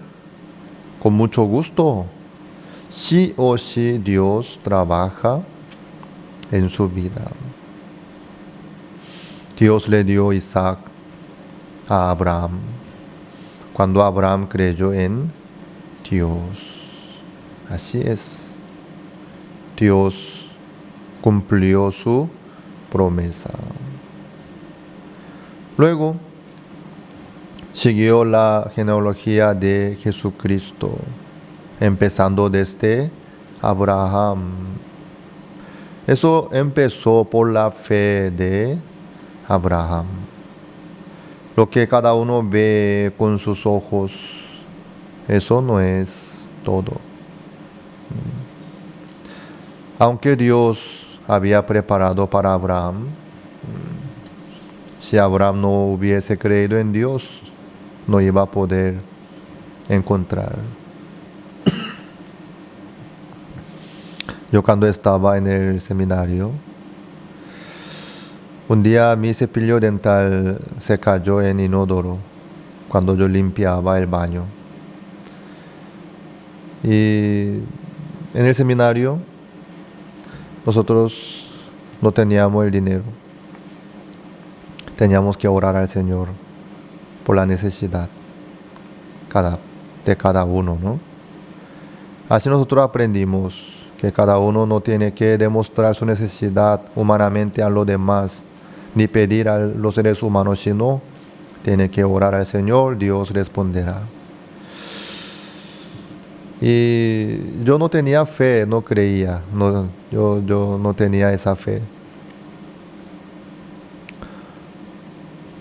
con mucho gusto, sí o sí Dios trabaja en su vida. Dios le dio Isaac a Abraham cuando Abraham creyó en Dios. Así es. Dios cumplió su promesa. Luego siguió la genealogía de Jesucristo, empezando desde Abraham. Eso empezó por la fe de Abraham. Lo que cada uno ve con sus ojos, eso no es todo. Aunque Dios había preparado para Abraham, si Abraham no hubiese creído en Dios, no iba a poder encontrar. Yo cuando estaba en el seminario, un día mi cepillo dental se cayó en inodoro cuando yo limpiaba el baño. Y en el seminario nosotros no teníamos el dinero. Teníamos que orar al Señor por la necesidad de cada uno, ¿no? Así nosotros aprendimos que cada uno no tiene que demostrar su necesidad humanamente a los demás, ni pedir a los seres humanos, sino tiene que orar al Señor, Dios responderá. Y yo no tenía fe, no creía, yo no tenía esa fe.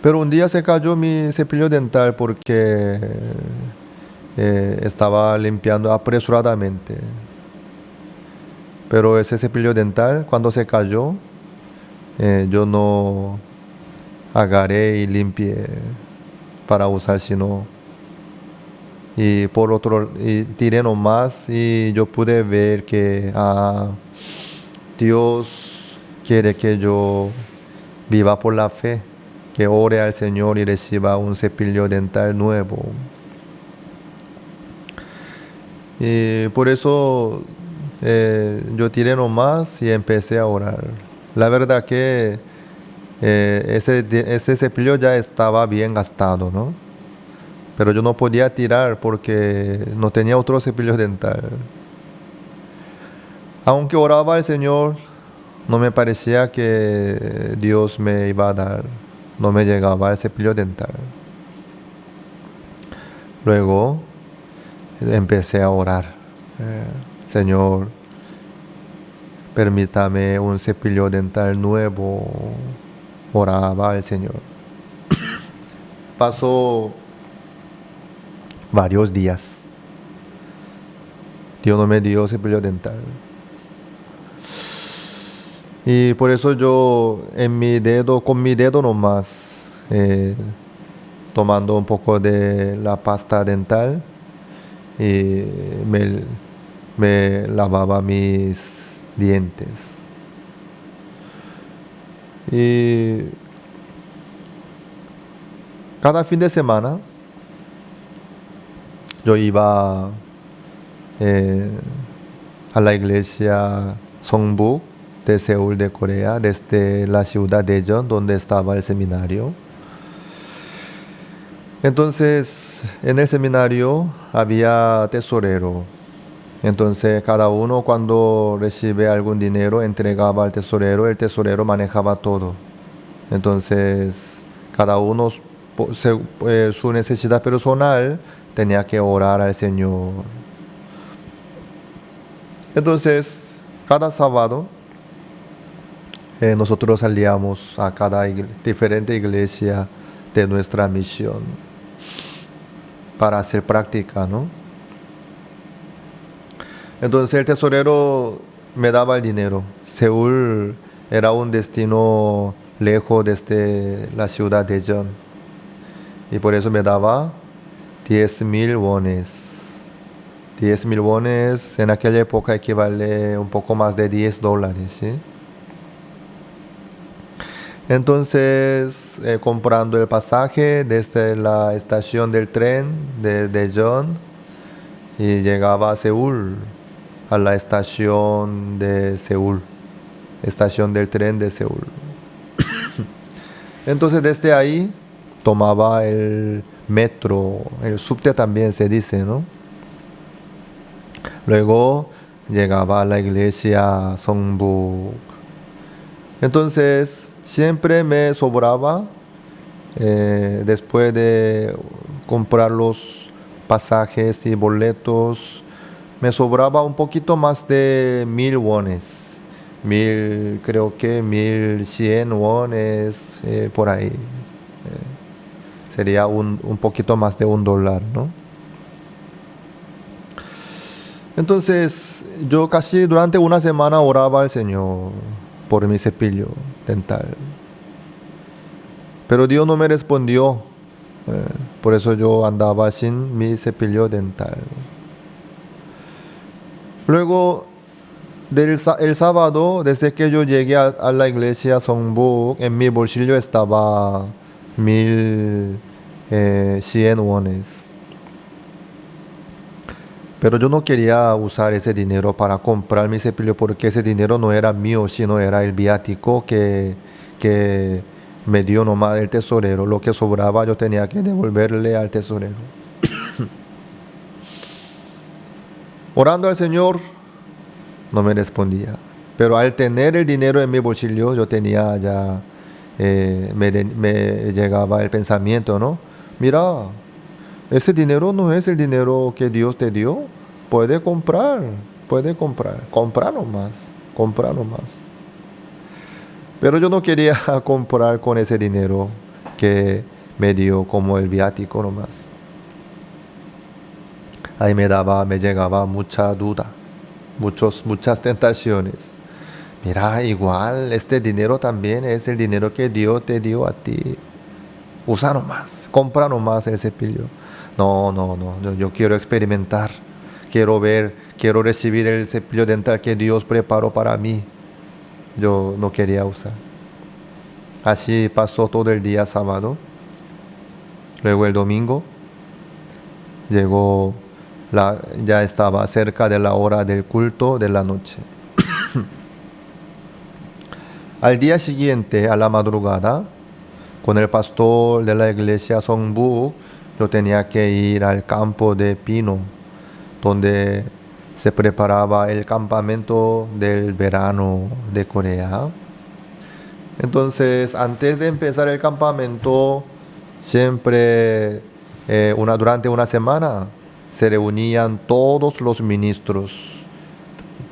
Pero un día se cayó mi cepillo dental porque estaba limpiando apresuradamente. Pero ese cepillo dental, cuando se cayó, yo no agarré y limpié para usar, sino y tiré nomás y yo pude ver que Dios quiere que yo viva por la fe, que ore al Señor y reciba un cepillo dental nuevo. Y por eso yo tiré nomás y empecé a orar. La verdad que ese cepillo ya estaba bien gastado, ¿no? Pero yo no podía tirar porque no tenía otro cepillo dental. Aunque oraba al Señor, no me parecía que Dios me iba a dar. No me llegaba el cepillo dental. Luego empecé a orar. Señor, permítame un cepillo dental nuevo. Oraba al Señor. Pasó varios días. Dios no me dio cepillo dental. Y por eso yo con mi dedo nomás, tomando un poco de la pasta dental, y me lavaba mis dientes. Y cada fin de semana yo iba eh, a la iglesia Songbuk de Seúl de Corea, desde la ciudad de Daejeon, donde estaba el seminario. Entonces, en el seminario había tesorero. Entonces, cada uno cuando recibe algún dinero entregaba al tesorero, el tesorero manejaba todo. Entonces, cada uno su necesidad personal tenía que orar al Señor. Entonces, cada sábado nosotros salíamos a cada diferente iglesia de nuestra misión para hacer práctica, ¿no? Entonces el tesorero me daba el dinero. Seúl era un destino lejos desde la ciudad de Daejeon. Y por eso me daba 10,000 wones. 10,000 wones en aquella época equivale un poco más de $10, ¿sí? Entonces, comprando el pasaje desde la estación del tren de Daejeon y llegaba a Seúl, a la estación de Seúl, estación del tren de Seúl. Entonces, desde ahí tomaba el metro, el subte también se dice, ¿no? Luego llegaba a la iglesia Songbuk. Entonces, siempre me sobraba, después de comprar los pasajes y boletos, me sobraba un poquito más de 1,000 wones. Creo que 1,100 wones, por ahí. Sería un poquito más de $1, ¿no? Entonces, yo casi durante una semana oraba al Señor por mi cepillo dental. Pero Dios no me respondió. Por eso yo andaba sin mi cepillo dental. Luego, el sábado, desde que yo llegué a la iglesia Songbuk, en mi bolsillo estaba 1,100 wones. Pero yo no quería usar ese dinero para comprar mi cepillo porque ese dinero no era mío, sino era el viático que me dio nomás el tesorero. Lo que sobraba yo tenía que devolverle al tesorero. Orando al Señor, no me respondía. Pero al tener el dinero en mi bolsillo, yo tenía ya, me llegaba el pensamiento, ¿no? Mira, ese dinero no es el dinero que Dios te dio. Puede comprar. Comprar nomás. Pero yo no quería comprar con ese dinero que me dio como el viático nomás. Ahí me llegaba mucha duda, muchas tentaciones. Mira, igual este dinero también es el dinero que Dios te dio a ti. Usa nomás, compra nomás el cepillo. No, yo quiero experimentar, quiero recibir el cepillo dental que Dios preparó para mí. Yo no quería usar. Así pasó todo el día sábado. Luego el domingo llegó, ya estaba cerca de la hora del culto de la noche. Al día siguiente, a la madrugada, con el pastor de la iglesia Songbuk, yo tenía que ir al campo de pino, donde se preparaba el campamento del verano de Corea. Entonces, antes de empezar el campamento, siempre durante una semana se reunían todos los ministros,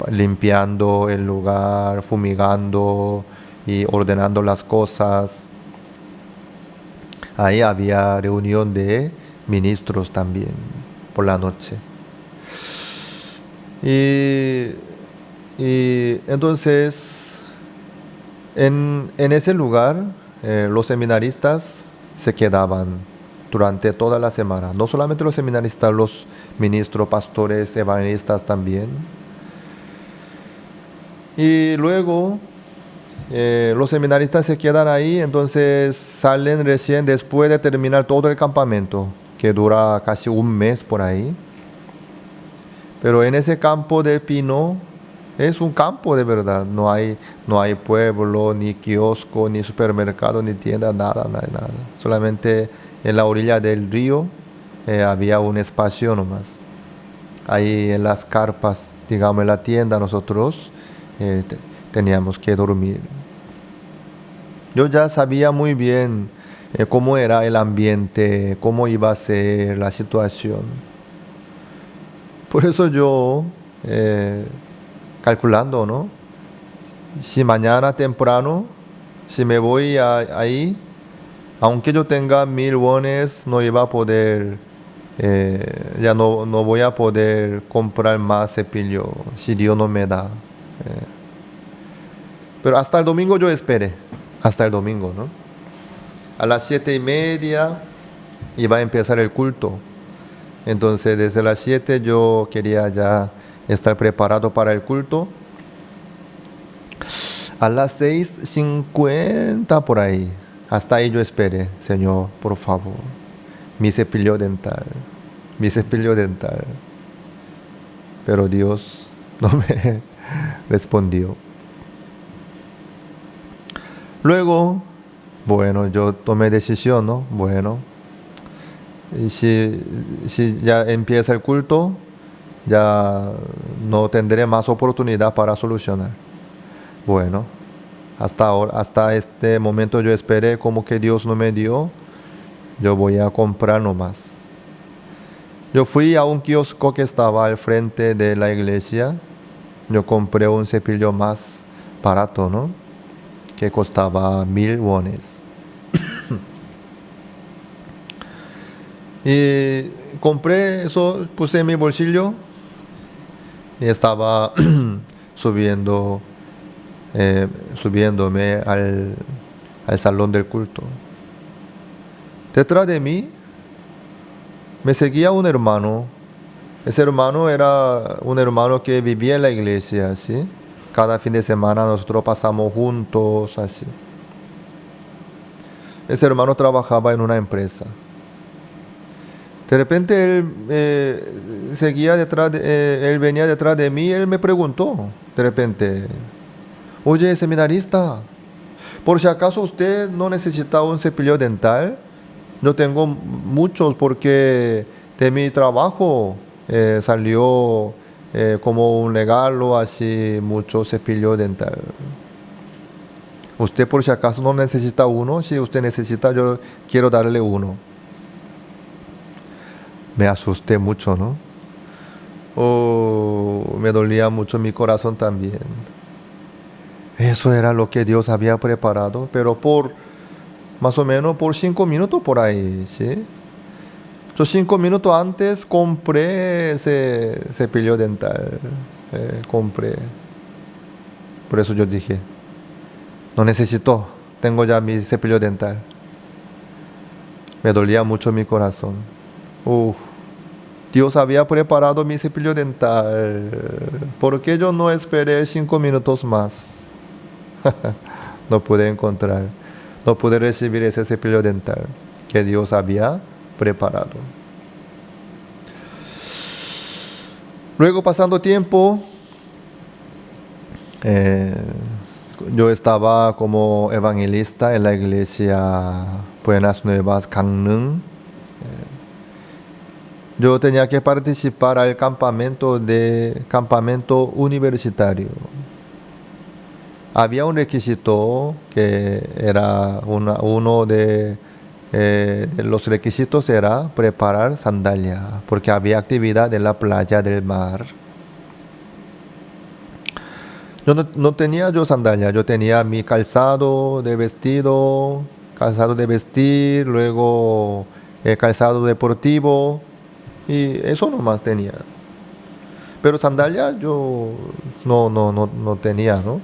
limpiando el lugar, fumigando y ordenando las cosas. Ahí había reunión de ministros también por la noche. Y entonces, en ese lugar, los seminaristas se quedaban durante toda la semana. No solamente los seminaristas, los ministros, pastores, evangelistas también. Y luego los seminaristas se quedan ahí, entonces salen recién después de terminar todo el campamento, que dura casi un mes por ahí. Pero en ese campo de pino es un campo de verdad. No hay pueblo, ni kiosco, ni supermercado, ni tienda, nada, nada, nada. Solamente en la orilla del río había un espacio nomás. Ahí en las carpas, digamos en la tienda, nosotros teníamos que dormir. Yo ya sabía muy bien cómo era el ambiente, cómo iba a ser la situación. Por eso yo, calculando, ¿no? Si mañana temprano, si me voy ahí, aunque yo tenga 1000 wones, no iba a poder, ya no voy a poder comprar más cepillo si Dios no me da. Pero hasta el domingo yo esperé, hasta el domingo, ¿no? A las 7:30 iba a empezar el culto. Entonces desde las 7 yo quería ya estar preparado para el culto. A las 6:50 por ahí, hasta ahí yo esperé, Señor, por favor, mi cepillo dental, mi cepillo dental. Pero Dios no me respondió. Luego, bueno, yo tomé decisión, ¿no? Bueno, y si ya empieza el culto, ya no tendré más oportunidad para solucionar. Bueno, hasta ahora, hasta este momento yo esperé como que Dios no me dio, yo voy a comprar nomás. Yo fui a un kiosco que estaba al frente de la iglesia, yo compré un cepillo más barato, ¿no? Que costaba 1000 wones. Y compré eso, puse en mi bolsillo y estaba subiéndome al salón del culto. Detrás de mí me seguía un hermano. Ese hermano era un hermano que vivía en la iglesia, ¿sí? Cada fin de semana nosotros pasamos juntos, así. Ese hermano trabajaba en una empresa. De repente él venía detrás de mí, él me preguntó, de repente, oye, seminarista, por si acaso usted no necesita un cepillo dental, yo tengo muchos porque de mi trabajo salió como un regalo así mucho cepillo dental. Usted por si acaso no necesita uno, si usted necesita yo quiero darle uno. Me asusté mucho, ¿no? Me dolía mucho mi corazón también. Eso era lo que Dios había preparado, pero más o menos por 5 minutos por ahí, ¿sí? Yo 5 minutos antes compré ese cepillo dental. Compré. Por eso yo dije, no necesito, tengo ya mi cepillo dental. Me dolía mucho mi corazón. Dios había preparado mi cepillo dental. ¿Por qué yo no esperé 5 minutos más? No pude encontrar, no pude recibir ese cepillo dental que Dios había preparado. Luego, pasando tiempo, yo estaba como evangelista en la iglesia Buenas Nuevas Gangneung. Yo tenía que participar al campamento universitario. Había un requisito que era uno de los requisitos era preparar sandalia, porque había actividad en la playa del mar. Yo no tenía yo sandalia, yo tenía mi calzado de vestir, luego calzado deportivo y eso nomás tenía. Pero sandalia yo no tenía, ¿no?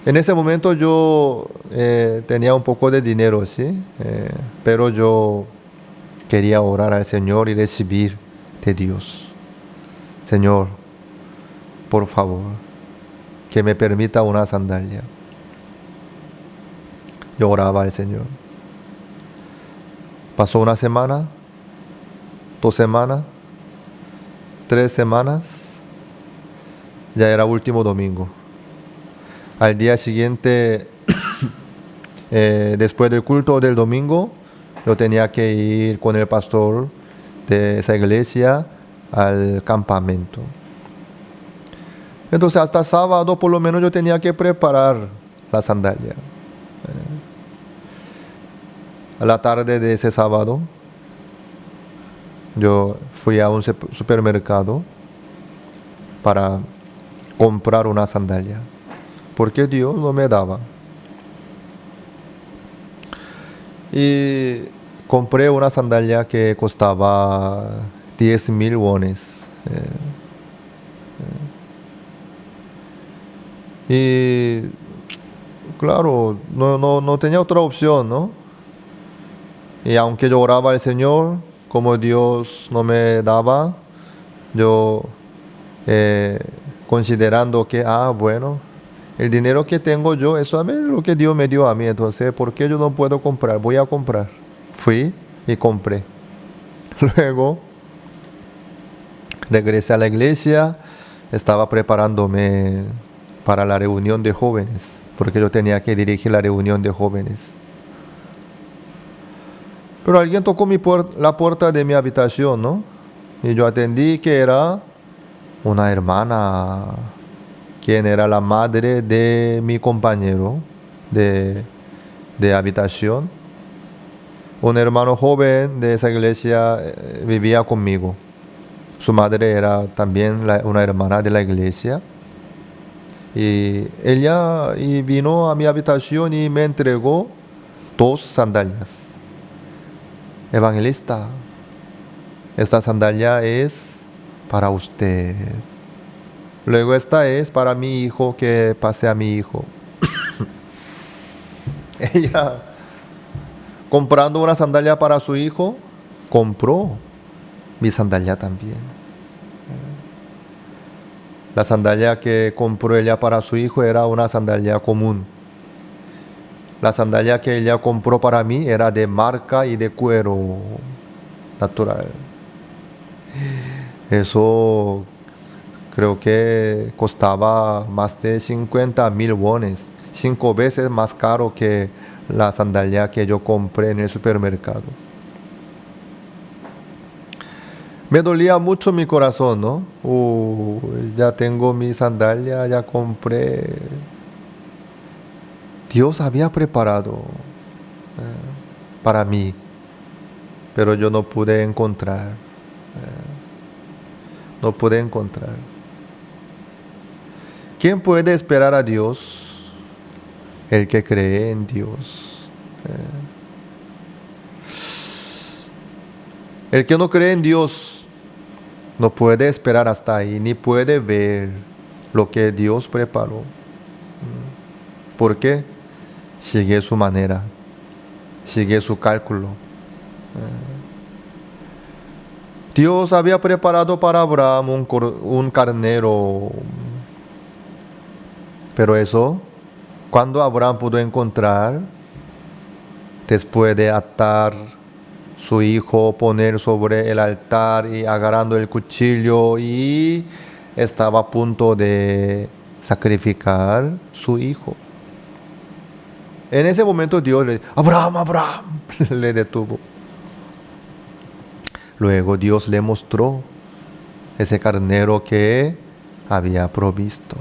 En ese momento yo tenía un poco de dinero, ¿sí? Pero yo quería orar al Señor y recibir de Dios. Señor, por favor, que me permita una sandalia. Yo oraba al Señor. Pasó una semana, 2 semanas, 3 semanas, ya era último domingo. Al día siguiente, después del culto del domingo, yo tenía que ir con el pastor de esa iglesia al campamento. Entonces hasta sábado por lo menos yo tenía que preparar la sandalia. A la tarde de ese sábado yo fui a un supermercado para comprar una sandalia, porque Dios no me daba. Y compré una sandalia que costaba 10,000 wones. Y claro, no tenía otra opción, ¿no? Y aunque yo oraba al Señor, como Dios no me daba, yo considerando que, bueno, el dinero que tengo yo, eso es lo que Dios me dio a mí, entonces, ¿por qué yo no puedo comprar? Voy a comprar. Fui y compré. Luego, regresé a la iglesia, estaba preparándome para la reunión de jóvenes, porque yo tenía que dirigir la reunión de jóvenes. Pero alguien tocó la puerta de mi habitación, ¿no? Y yo atendí, que era una hermana, quien era la madre de mi compañero de habitación. Un hermano joven de esa iglesia vivía conmigo. Su madre era también una hermana de la iglesia. Y ella vino a mi habitación y me entregó 2 sandalias. Evangelista, esta sandalia es para usted. Luego esta es para mi hijo, que pase a mi hijo. Ella, comprando una sandalia para su hijo, compró mi sandalia también. La sandalia que compró ella para su hijo era una sandalia común. La sandalia que ella compró para mí era de marca y de cuero natural. Eso creo que costaba más de 50,000 wones, 5 veces más caro que la sandalia que yo compré en el supermercado. Me dolía mucho mi corazón, ¿no? Ya tengo mi sandalia, ya compré. Dios había preparado para mí, pero yo no pude encontrar. No pude encontrar. ¿Quién puede esperar a Dios? El que cree en Dios. El que no cree en Dios no puede esperar hasta ahí, ni puede ver lo que Dios preparó. ¿Por qué? Sigue su manera, sigue su cálculo. Dios había preparado para Abraham un carnero. Pero eso, cuando Abraham pudo encontrar, después de atar su hijo, poner sobre el altar y agarrando el cuchillo, y estaba a punto de sacrificar su hijo. En ese momento Dios le dijo, Abraham, Abraham, le detuvo. Luego Dios le mostró ese carnero que había provisto.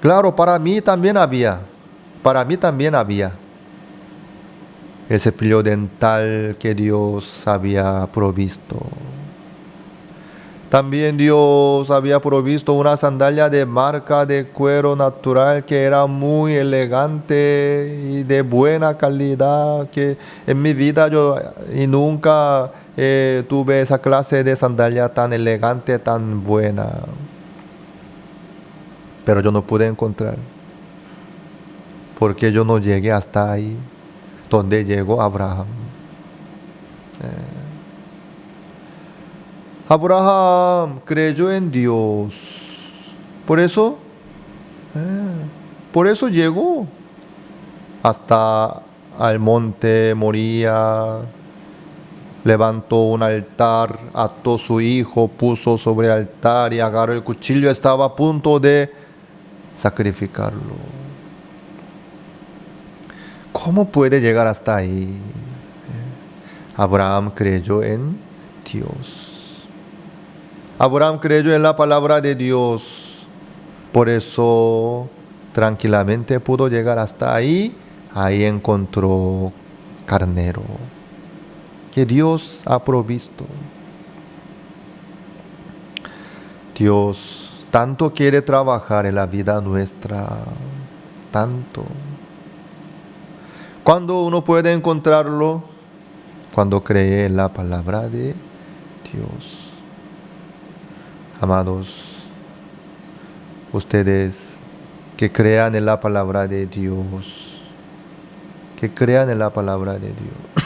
Claro, para mí también había el cepillo dental que Dios había provisto. También Dios había provisto una sandalia de marca de cuero natural que era muy elegante y de buena calidad, que en mi vida yo nunca tuve esa clase de sandalia tan elegante, tan buena. Pero yo no pude encontrar, porque yo no llegué hasta ahí donde llegó Abraham. Abraham creyó en Dios. Por eso llegó hasta al monte Moría, levantó un altar, ató su hijo, puso sobre el altar y agarró el cuchillo, estaba a punto de sacrificarlo. ¿Cómo puede llegar hasta ahí? Abraham creyó en Dios. Abraham creyó en la palabra de Dios. Por eso tranquilamente pudo llegar hasta ahí. Ahí encontró carnero que Dios ha provisto. Dios tanto quiere trabajar en la vida nuestra, tanto. ¿Cuándo uno puede encontrarlo? Cuando cree en la palabra de Dios. Amados, ustedes que crean en la palabra de Dios, que crean en la palabra de Dios.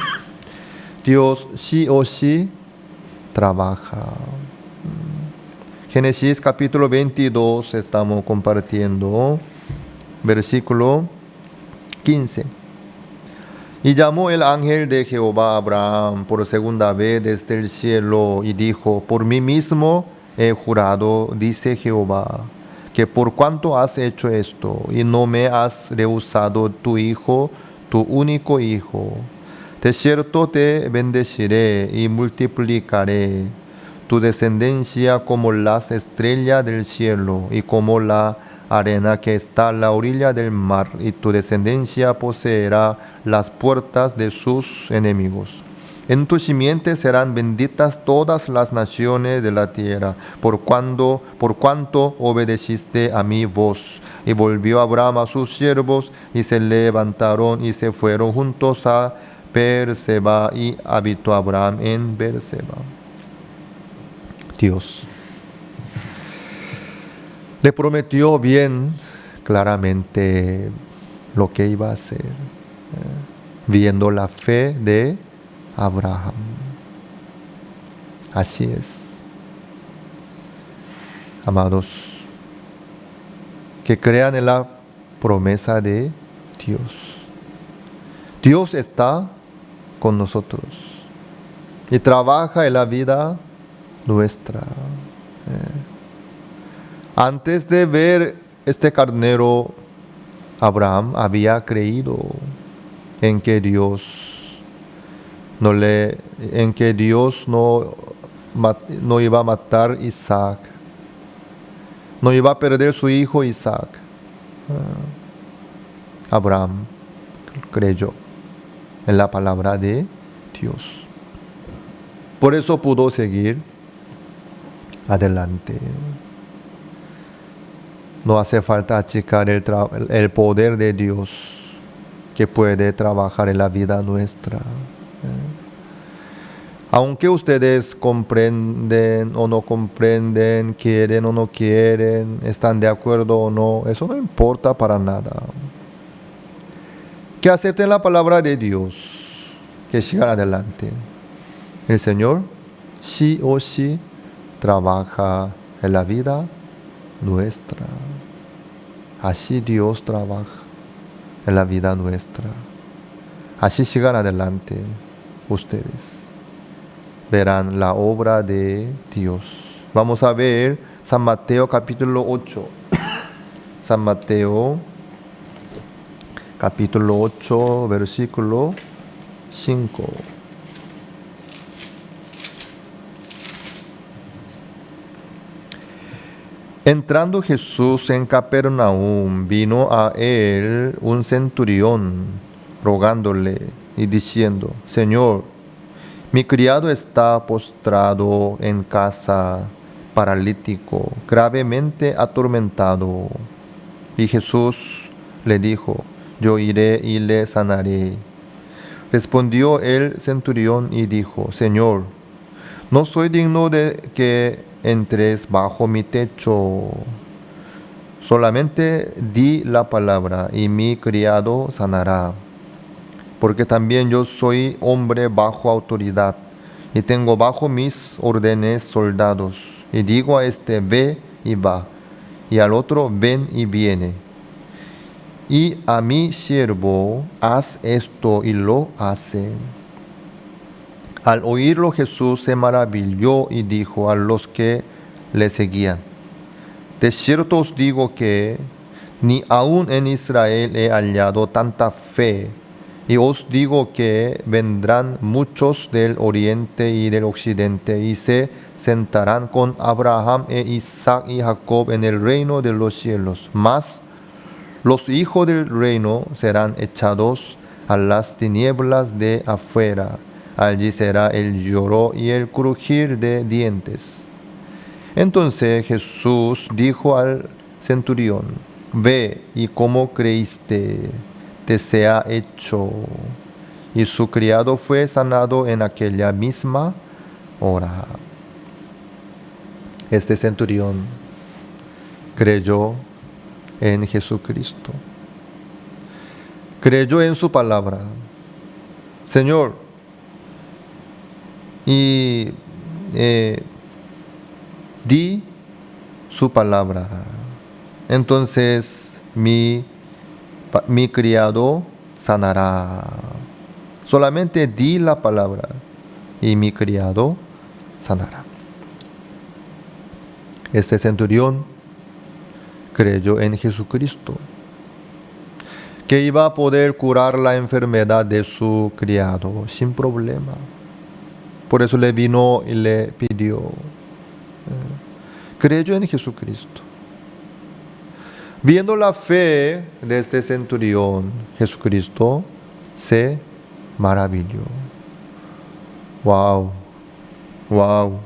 Dios sí o sí trabaja. Génesis capítulo 22 estamos compartiendo, versículo 15. Y llamó el ángel de Jehová a Abraham por segunda vez desde el cielo y dijo: por mí mismo he jurado, dice Jehová, que por cuanto has hecho esto y no me has rehusado tu hijo, tu único hijo, de cierto te bendeciré y multiplicaré tu descendencia como las estrellas del cielo y como la arena que está a la orilla del mar, y tu descendencia poseerá las puertas de sus enemigos. En tu simiente serán benditas todas las naciones de la tierra, por cuanto obedeciste a mi voz. Y volvió Abraham a sus siervos, y se levantaron y se fueron juntos a Beerseba, y habitó Abraham en Beerseba. Dios le prometió bien claramente lo que iba a hacer, viendo la fe de Abraham. Así es. Amados, que crean en la promesa de Dios. Dios está con nosotros y trabaja en la vida nuestra. Antes de ver este carnero, Abraham había creído en que Dios no iba a matar a Isaac, no iba a perder su hijo Isaac. Abraham creyó en la palabra de Dios. Por eso pudo seguir adelante. No hace falta achicar el poder de Dios que puede trabajar en la vida nuestra. Aunque ustedes comprenden o no comprenden, quieren o no quieren, están de acuerdo o no, eso no importa para nada. Que acepten la palabra de Dios, que sigan adelante. El Señor sí o sí trabaja en la vida nuestra. Así Dios trabaja en la vida nuestra. Así sigan adelante ustedes. Verán la obra de Dios. Vamos a ver San Mateo capítulo 8. San Mateo capítulo 8, versículo 5. Entrando Jesús en Capernaum, vino a él un centurión, rogándole y diciendo: Señor, mi criado está postrado en casa, paralítico, gravemente atormentado. Y Jesús le dijo: Yo iré y le sanaré. Respondió el centurión y dijo: Señor, no soy digno de que entres bajo mi techo. Solamente di la palabra y mi criado sanará. Porque también yo soy hombre bajo autoridad y tengo bajo mis órdenes soldados. Y digo a este: ve y va, y al otro: ven y viene. Y a mi siervo: haz esto, y lo hace. Al oírlo Jesús se maravilló y dijo a los que le seguían: de cierto os digo que ni aun en Israel he hallado tanta fe. Y os digo que vendrán muchos del oriente y del occidente y se sentarán con Abraham e Isaac y Jacob en el reino de los cielos. Mas los hijos del reino serán echados a las tinieblas de afuera. Allí será el lloro y el crujir de dientes. Entonces Jesús dijo al centurión: ve, y como creíste, te sea hecho. Y su criado fue sanado en aquella misma hora. Este centurión creyó en Jesucristo. Creyó en su palabra. Señor, y di su palabra. Entonces mi criado sanará. Solamente di la palabra y mi criado sanará. Este centurión creyó en Jesucristo, que iba a poder curar la enfermedad de su criado sin problema. Por eso le vino y le pidió. Creyó en Jesucristo. Viendo la fe de este centurión, Jesucristo se maravilló. Wow, wow.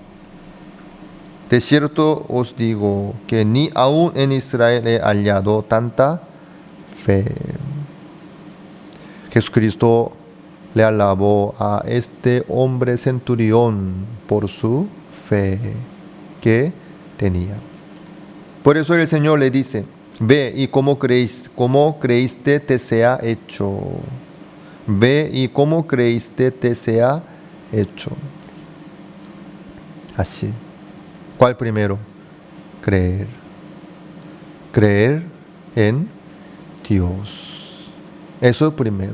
De cierto os digo que ni aun en Israel he hallado tanta fe. Jesucristo le alabó a este hombre centurión por su fe que tenía. Por eso el Señor le dice: ve, y como creíste te sea hecho. Ve, y como creíste te sea hecho. Así. ¿Cuál primero? Creer. Creer en Dios. Eso primero.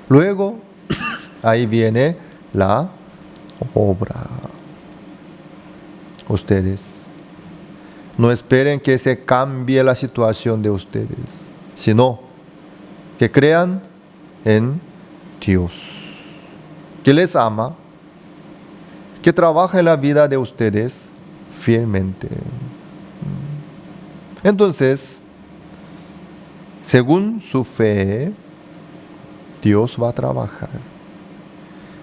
Luego, ahí viene la obra. Ustedes no esperen que se cambie la situación de ustedes, sino que crean en Dios, que les ama, que trabaja en la vida de ustedes fielmente. Entonces, según su fe, Dios va a trabajar.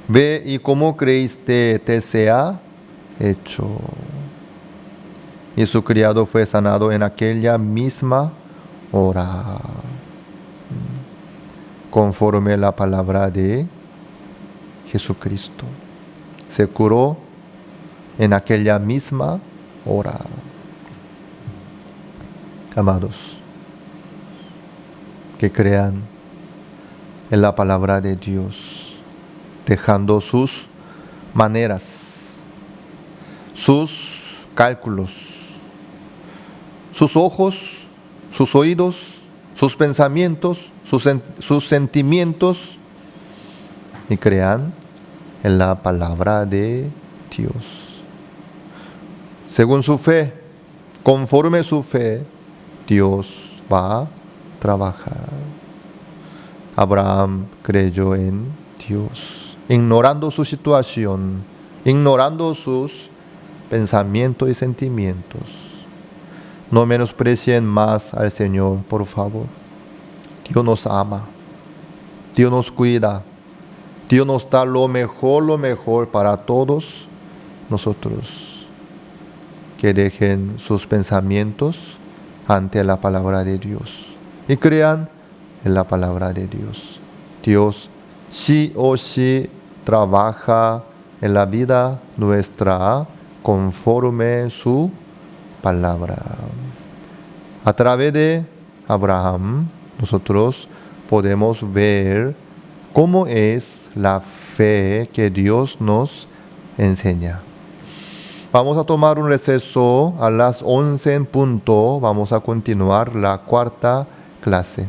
Ve, y como creíste te sea hecho. Y su criado fue sanado en aquella misma hora, conforme la palabra de Jesucristo. Se curó en aquella misma hora. Amados, que crean en la palabra de Dios, dejando sus maneras, sus cálculos, sus ojos, sus oídos, sus pensamientos, sus sentimientos, y crean en la palabra de Dios. Según su fe, conforme su fe, Dios va a trabajar. Abraham creyó en Dios, ignorando su situación, ignorando sus pensamientos y sentimientos. No menosprecien más al Señor, por favor. Dios nos ama, Dios nos cuida, Dios nos da lo mejor para todos nosotros. Que dejen sus pensamientos ante la palabra de Dios y crean en la palabra de Dios. Dios sí o sí trabaja en la vida nuestra conforme su palabra. A través de Abraham, nosotros podemos ver cómo es la fe que Dios nos enseña. Vamos a tomar un receso a las 11 en punto. Vamos a continuar la cuarta clase.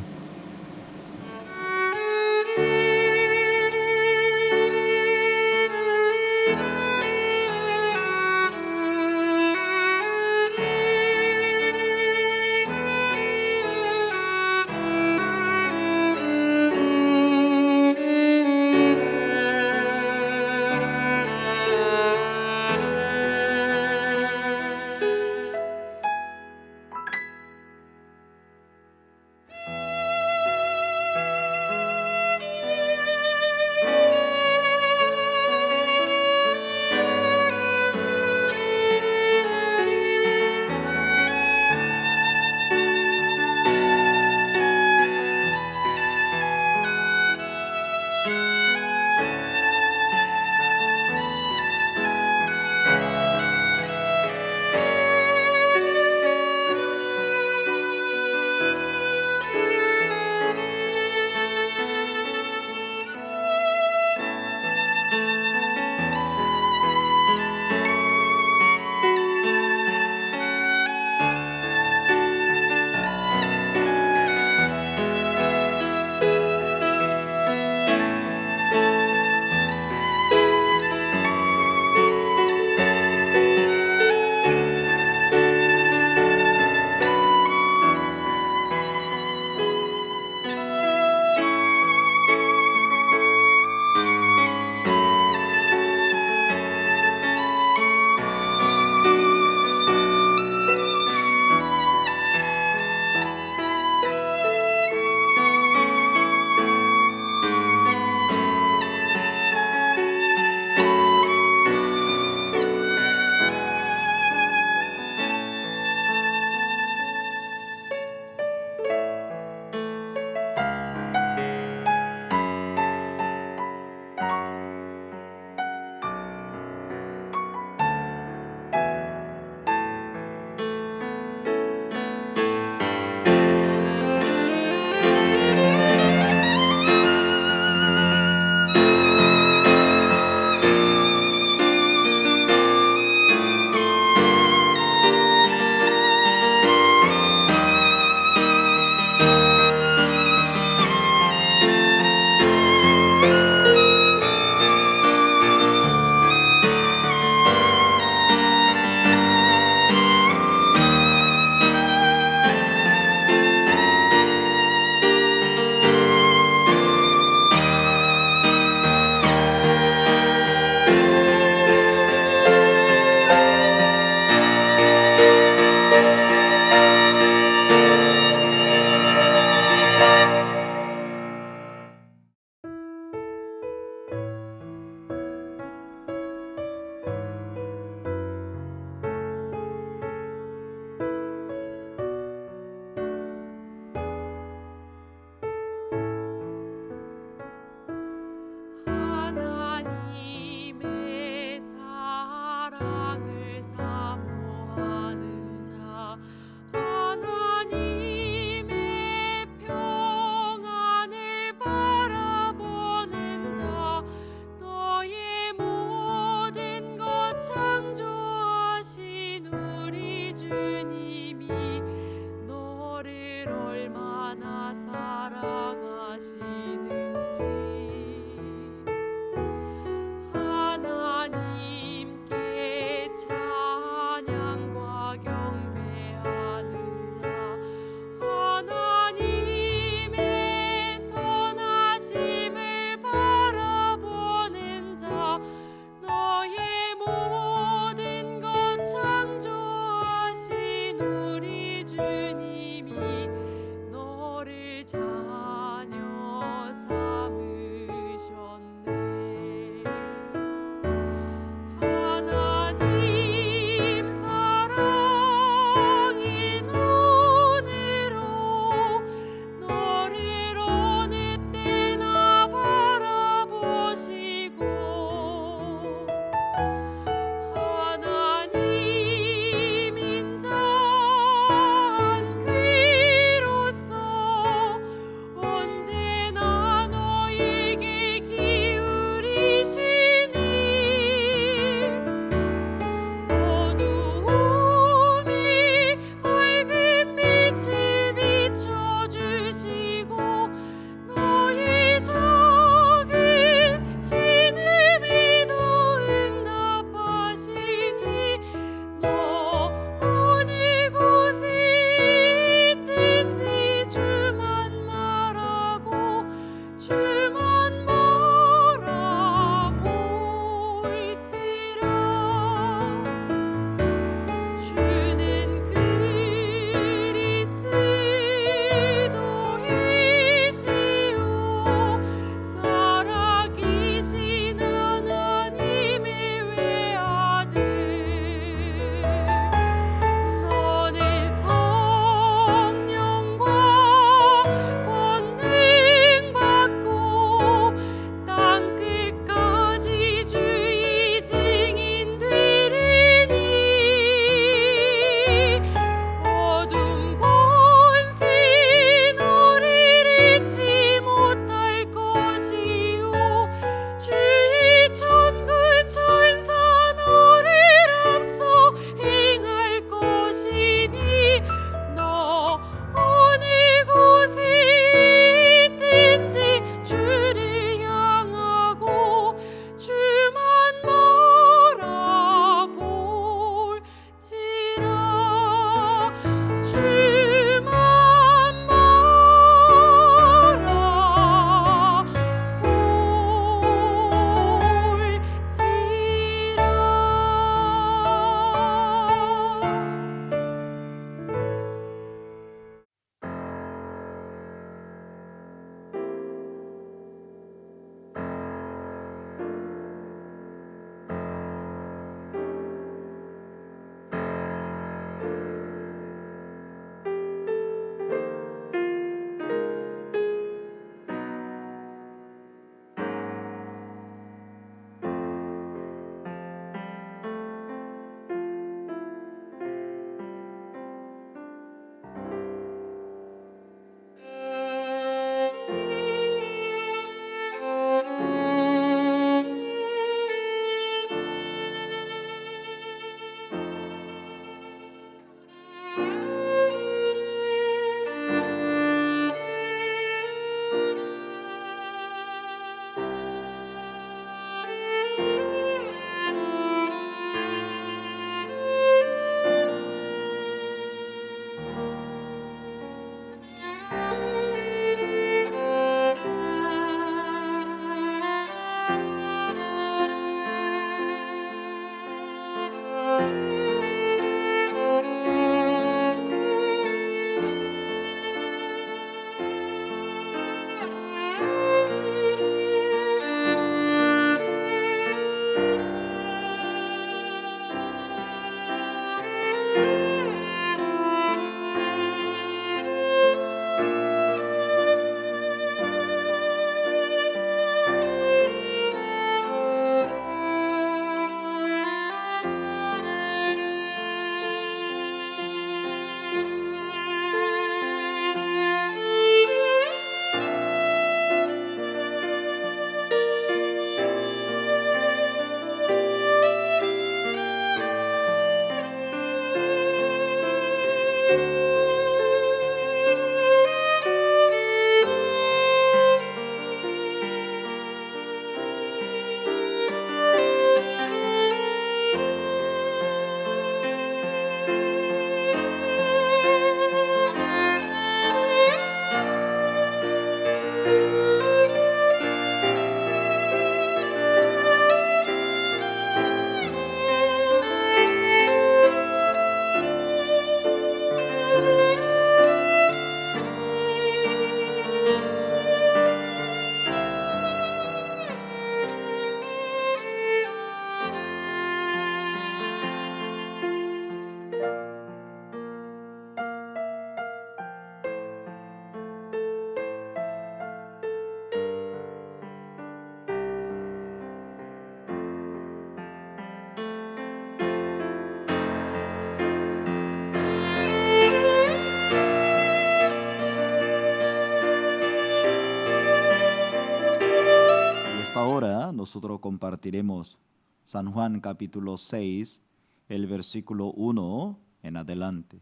nosotros compartiremos San Juan capítulo 6, el versículo 1 en adelante.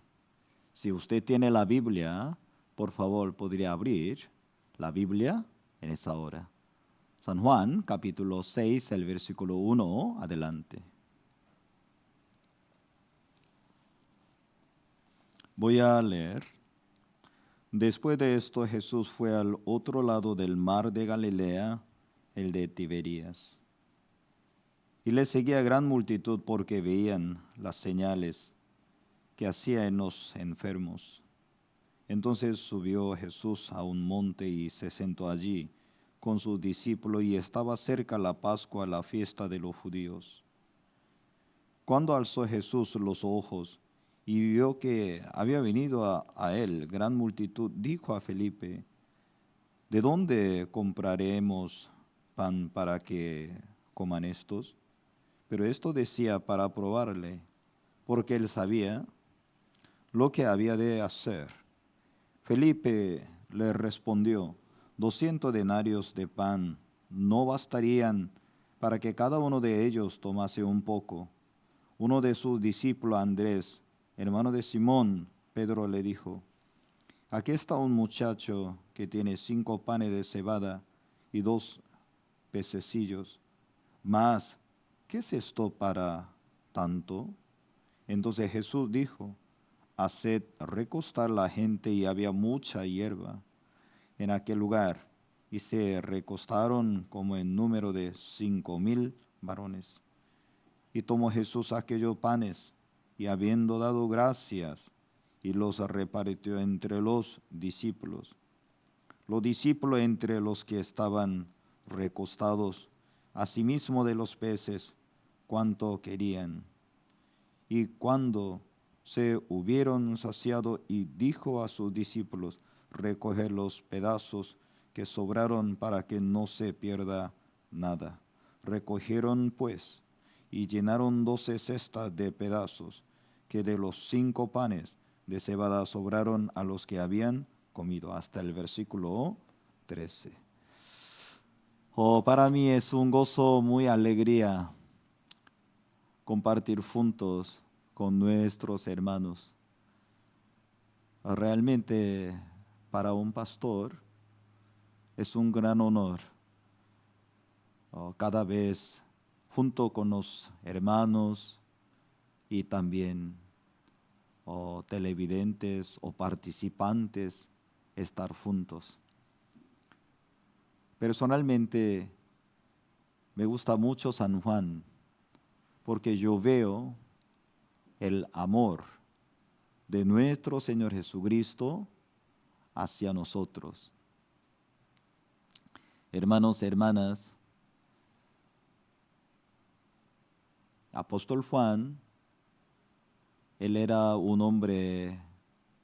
Si usted tiene la Biblia, por favor, podría abrir la Biblia en esa hora. San Juan capítulo 6, el versículo 1 adelante. Voy a leer. Después de esto, Jesús fue al otro lado del mar de Galilea, el de Tiberías. Y le seguía gran multitud porque veían las señales que hacía en los enfermos. Entonces subió Jesús a un monte y se sentó allí con sus discípulos, y estaba cerca la Pascua, la fiesta de los judíos. Cuando alzó Jesús los ojos y vio que había venido a él gran multitud, dijo a Felipe: ¿de dónde compraremos pan para que coman estos? Pero esto decía para probarle, porque él sabía lo que había de hacer. Felipe le respondió: 200 denarios de pan no bastarían para que cada uno de ellos tomase un poco. Uno de sus discípulos, Andrés, hermano de Simón, Pedro, le dijo: aquí está un muchacho que tiene 5 panes de cebada y 2 pececillos. Mas, ¿qué es esto para tanto? Entonces Jesús dijo: haced recostar la gente. Y había mucha hierba en aquel lugar, y se recostaron como en número de 5,000 varones. Y tomó Jesús aquellos panes, y habiendo dado gracias, y los repartió entre los discípulos. Los discípulos entre los que estaban recostados, asimismo de los peces, cuanto querían. Y cuando se hubieron saciado, y dijo a sus discípulos: recoger los pedazos que sobraron para que no se pierda nada. Recogieron pues y llenaron 12 cestas de pedazos, que de los 5 panes de cebada sobraron a los que habían comido. Hasta el versículo 13. Para mí es un gozo, muy alegría compartir juntos con nuestros hermanos. Realmente para un pastor es un gran honor cada vez junto con los hermanos y también televidentes o participantes estar juntos. Personalmente me gusta mucho San Juan porque yo veo el amor de nuestro Señor Jesucristo hacia nosotros. Hermanos, hermanas, Apóstol Juan, él era un hombre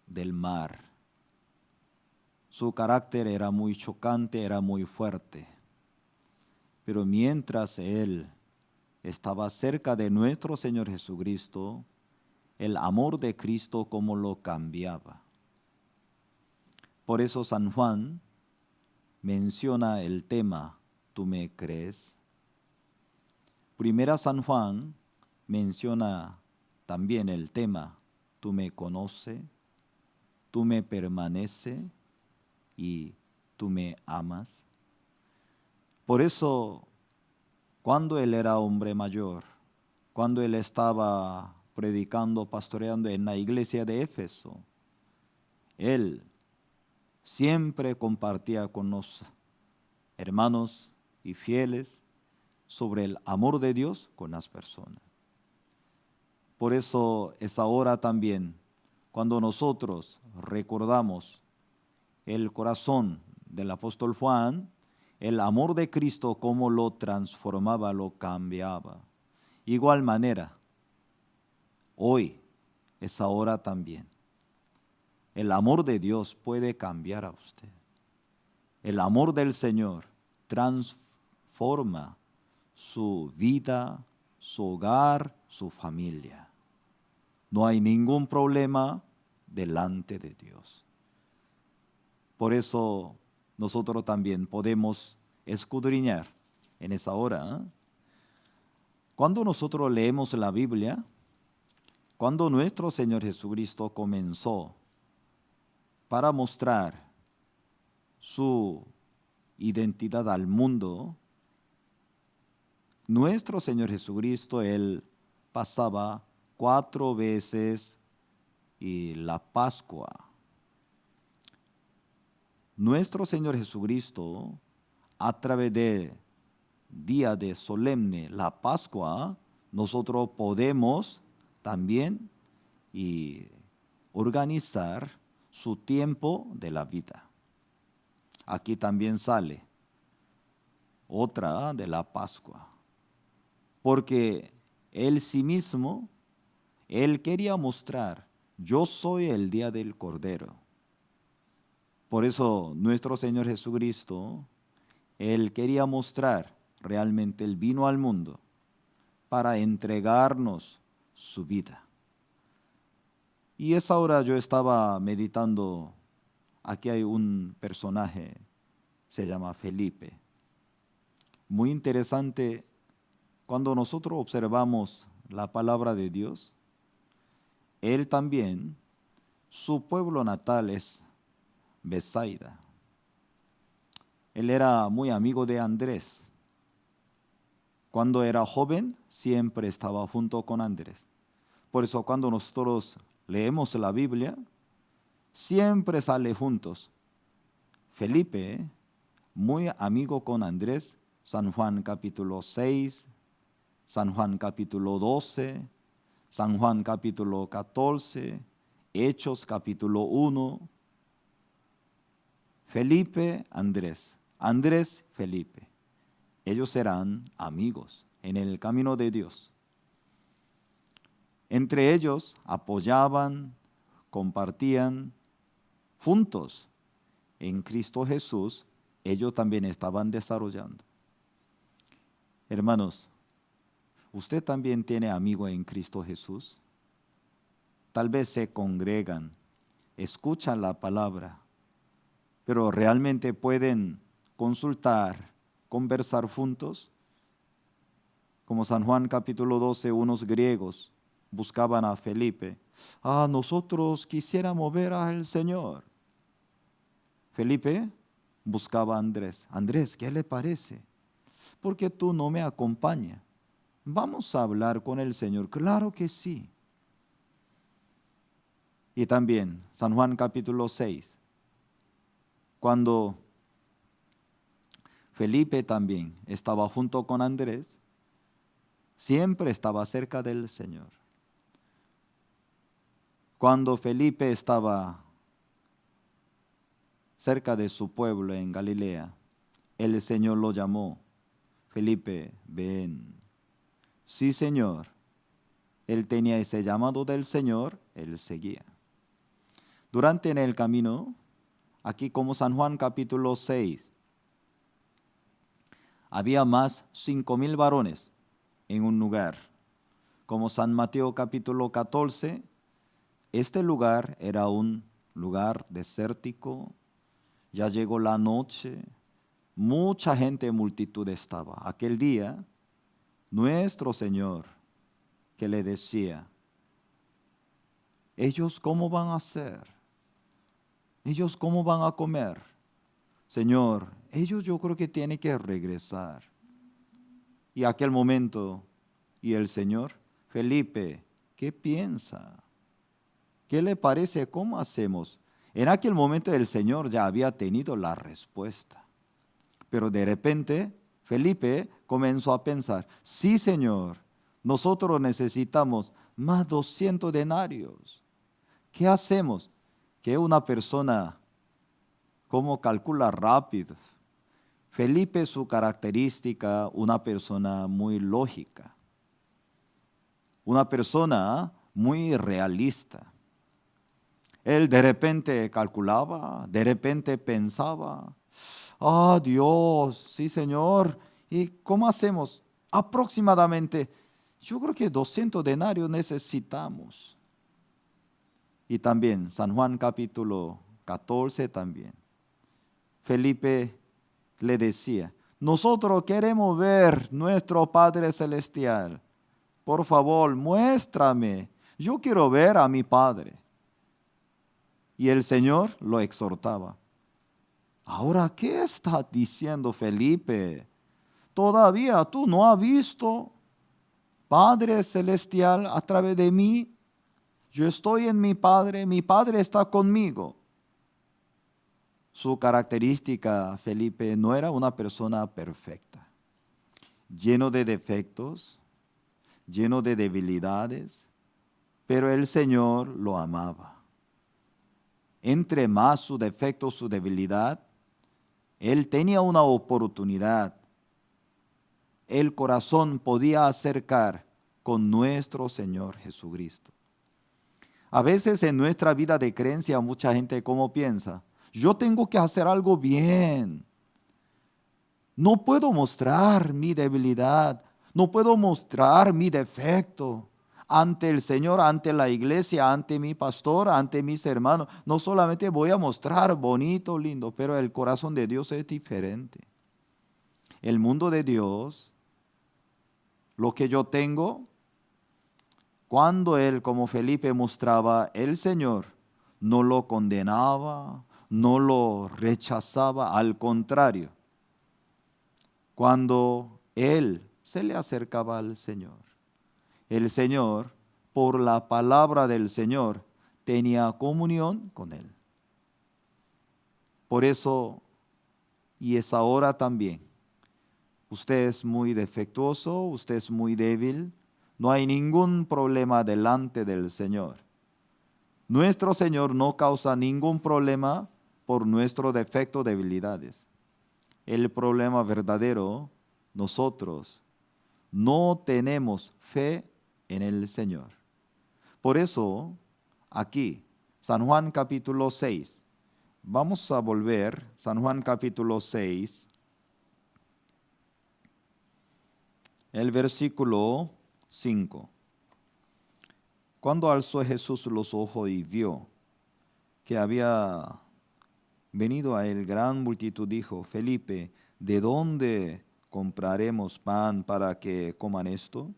del mar. Su carácter era muy chocante, era muy fuerte. Pero mientras él estaba cerca de nuestro Señor Jesucristo, el amor de Cristo como lo cambiaba. Por eso San Juan menciona el tema: ¿tú me crees? Primera San Juan menciona también el tema: ¿tú me conoces? ¿Tú me permaneces? ¿Y tú me amas? Por eso, cuando él era hombre mayor, cuando él estaba predicando, pastoreando en la iglesia de Éfeso, él siempre compartía con los hermanos y fieles sobre el amor de Dios con las personas. Por eso es ahora también cuando nosotros recordamos el corazón del apóstol Juan, el amor de Cristo, cómo lo transformaba, lo cambiaba. Igual manera, hoy es ahora también. El amor de Dios puede cambiar a usted. El amor del Señor transforma su vida, su hogar, su familia. No hay ningún problema delante de Dios. Por eso nosotros también podemos escudriñar en esa hora. Cuando nosotros leemos la Biblia, cuando nuestro Señor Jesucristo comenzó para mostrar su identidad al mundo, nuestro Señor Jesucristo, Él pasaba 4 veces y la Pascua. Nuestro Señor Jesucristo, a través del día de solemne, la Pascua, nosotros podemos también organizar su tiempo de la vida. Aquí también sale otra de la Pascua, porque Él sí mismo, Él quería mostrar, yo soy el día del Cordero. Por eso nuestro Señor Jesucristo, Él quería mostrar, realmente Él vino al mundo para entregarnos su vida. Y esa hora yo estaba meditando, aquí hay un personaje, se llama Felipe. Muy interesante, cuando nosotros observamos la palabra de Dios, él también, su pueblo natal es Betsaida. Él era muy amigo de Andrés. Cuando era joven, siempre estaba junto con Andrés. Por eso cuando nosotros leemos la Biblia, siempre sale juntos. Felipe, muy amigo con Andrés, San Juan capítulo 6, San Juan capítulo 12, San Juan capítulo 14, Hechos capítulo 1. Felipe, Andrés, Andrés, Felipe. Ellos eran amigos en el camino de Dios. Entre ellos apoyaban, compartían juntos en Cristo Jesús. Ellos también estaban desarrollando. Hermanos, ¿usted también tiene amigos en Cristo Jesús? Tal vez se congregan, escuchan la palabra, pero realmente pueden consultar, conversar juntos. Como San Juan capítulo 12, unos griegos buscaban a Felipe. Nosotros quisiéramos ver al Señor. Felipe buscaba a Andrés. Andrés, ¿qué le parece? ¿Por qué tú no me acompañas? Vamos a hablar con el Señor. Claro que sí. Y también San Juan capítulo 6, cuando Felipe también estaba junto con Andrés, siempre estaba cerca del Señor. Cuando Felipe estaba cerca de su pueblo en Galilea, el Señor lo llamó. Felipe, ven. Sí, Señor. Él tenía ese llamado del Señor, él seguía. Durante en el camino, aquí como San Juan capítulo 6, había más 5,000 varones en un lugar. Como San Mateo capítulo 14, este lugar era un lugar desértico. Ya llegó la noche, mucha gente, multitud estaba. Aquel día, nuestro Señor, que le decía, ¿ellos cómo van a hacer? ¿Ellos cómo van a comer? Señor, ellos yo creo que tienen que regresar. Y aquel momento, y el Señor, Felipe, ¿qué piensa? ¿Qué le parece? ¿Cómo hacemos? En aquel momento el Señor ya había tenido la respuesta. Pero de repente Felipe comenzó a pensar, sí, Señor, nosotros necesitamos más 200 denarios. ¿Qué hacemos? Que una persona, ¿cómo calcula rápido? Felipe, su característica, una persona muy lógica. Una persona muy realista. Él de repente calculaba, de repente pensaba, Dios, sí, Señor, ¿y cómo hacemos? Aproximadamente, yo creo que 200 denarios necesitamos. Y también San Juan capítulo 14 también. Felipe le decía, Nosotros queremos ver nuestro Padre Celestial. Por favor, muéstrame. Yo quiero ver a mi Padre. Y el Señor lo exhortaba. Ahora, ¿qué está diciendo Felipe? Todavía tú no has visto Padre Celestial a través de mí. Yo estoy en mi Padre está conmigo. Su característica, Felipe, no era una persona perfecta, lleno de defectos, lleno de debilidades, pero el Señor lo amaba. Entre más su defecto, su debilidad, él tenía una oportunidad. El corazón podía acercar con nuestro Señor Jesucristo. A veces en nuestra vida de creencia mucha gente como piensa, yo tengo que hacer algo bien. No puedo mostrar mi debilidad, no puedo mostrar mi defecto ante el Señor, ante la iglesia, ante mi pastor, ante mis hermanos. No solamente voy a mostrar bonito, lindo, pero el corazón de Dios es diferente. El mundo de Dios, lo que yo tengo, cuando él, como Felipe, mostraba, el Señor no lo condenaba, no lo rechazaba, al contrario. Cuando él se le acercaba al Señor, el Señor, por la palabra del Señor, tenía comunión con él. Por eso, y es ahora también, usted es muy defectuoso, usted es muy débil, no hay ningún problema delante del Señor. Nuestro Señor no causa ningún problema por nuestro defecto, debilidades. El problema verdadero, nosotros no tenemos fe en el Señor. Por eso, aquí, San Juan capítulo 6. Vamos a volver, San Juan capítulo 6, el versículo 5. Cuando alzó Jesús los ojos y vio que había venido a él gran multitud, dijo, Felipe, ¿de dónde compraremos pan para que coman esto?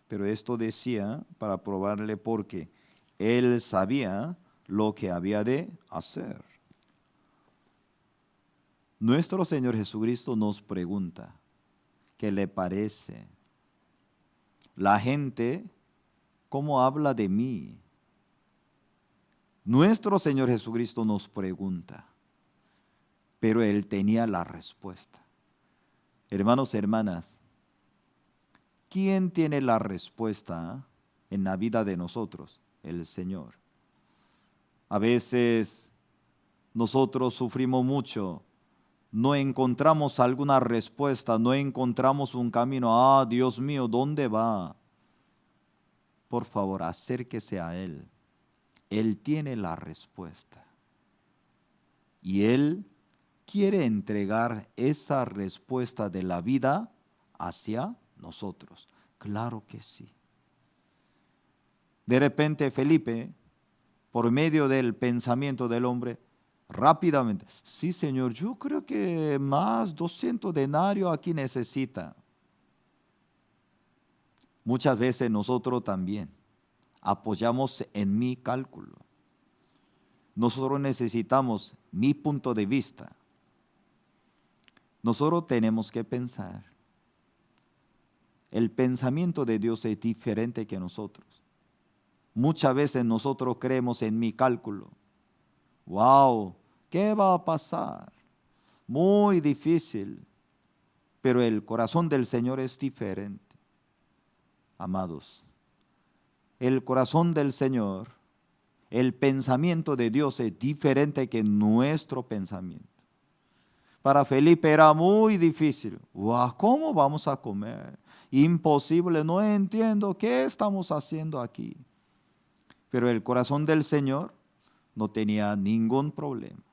Pero esto decía para probarle porque él sabía lo que había de hacer. Nuestro Señor Jesucristo nos pregunta, ¿qué le parece? La gente, ¿cómo habla de mí? Nuestro Señor Jesucristo nos pregunta, pero Él tenía la respuesta. Hermanos, hermanas, ¿quién tiene la respuesta en la vida de nosotros? El Señor. A veces nosotros sufrimos mucho, no encontramos alguna respuesta, no encontramos un camino. Ah, Dios mío, ¿dónde va? Por favor, acérquese a Él. Él tiene la respuesta. Y Él quiere entregar esa respuesta de la vida hacia nosotros. Claro que sí. De repente Felipe, por medio del pensamiento del hombre, rápidamente, sí Señor, yo creo que más 200 denarios aquí necesita. Muchas veces nosotros también apoyamos en mi cálculo. Nosotros necesitamos mi punto de vista. Nosotros tenemos que pensar. El pensamiento de Dios es diferente que nosotros. Muchas veces nosotros creemos en mi cálculo. Wow, ¿qué va a pasar? Muy difícil. Pero el corazón del Señor es diferente. Amados, el corazón del Señor, el pensamiento de Dios es diferente que nuestro pensamiento. Para Felipe era muy difícil. Wow, ¿cómo vamos a comer? Imposible, no entiendo qué estamos haciendo aquí. Pero el corazón del Señor no tenía ningún problema.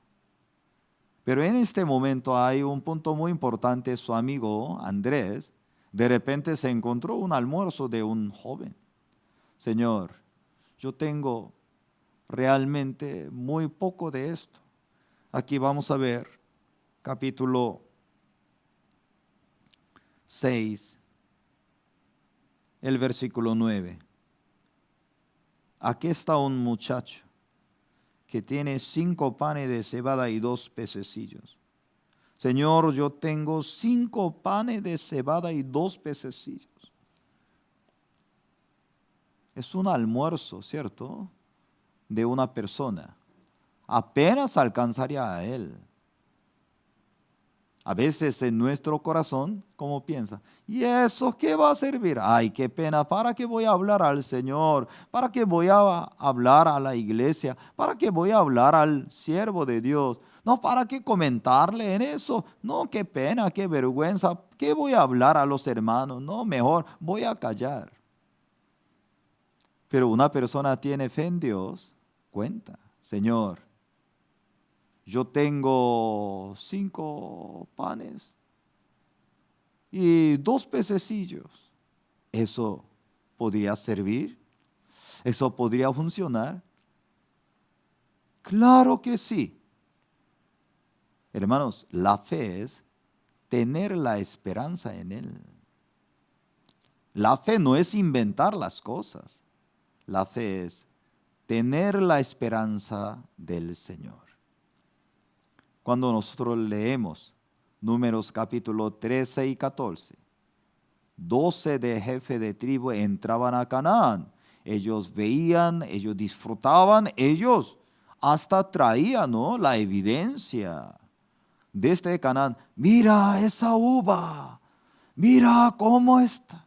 Pero en este momento hay un punto muy importante. Su amigo Andrés de repente se encontró un almuerzo de un joven. Señor, yo tengo realmente muy poco de esto. Aquí vamos a ver capítulo 6, el versículo 9. Aquí está un muchacho que tiene 5 panes de cebada y 2 pececillos. Señor, yo tengo 5 panes de cebada y 2 pececillos. Es un almuerzo, ¿cierto?, de una persona. Apenas alcanzaría a él. A veces en nuestro corazón, ¿cómo piensa? ¿Y eso qué va a servir? Ay, qué pena, ¿para qué voy a hablar al Señor? ¿Para qué voy a hablar a la iglesia? ¿Para qué voy a hablar al siervo de Dios? No, ¿para qué comentarle en eso? No, qué pena, qué vergüenza. ¿Qué voy a hablar a los hermanos? No, mejor voy a callar. Pero una persona tiene fe en Dios, cuenta, Señor, yo tengo 5 panes y 2 pececillos. ¿Eso podría servir? ¿Eso podría funcionar? Claro que sí. Hermanos, la fe es tener la esperanza en Él. La fe no es inventar las cosas. La fe es tener la esperanza del Señor. Cuando nosotros leemos Números capítulo 13 y 14, 12 de jefe de tribu entraban a Canaán. Ellos veían, ellos disfrutaban, ellos hasta traían, ¿no?, la evidencia desde Canaán. Mira esa uva, mira cómo está.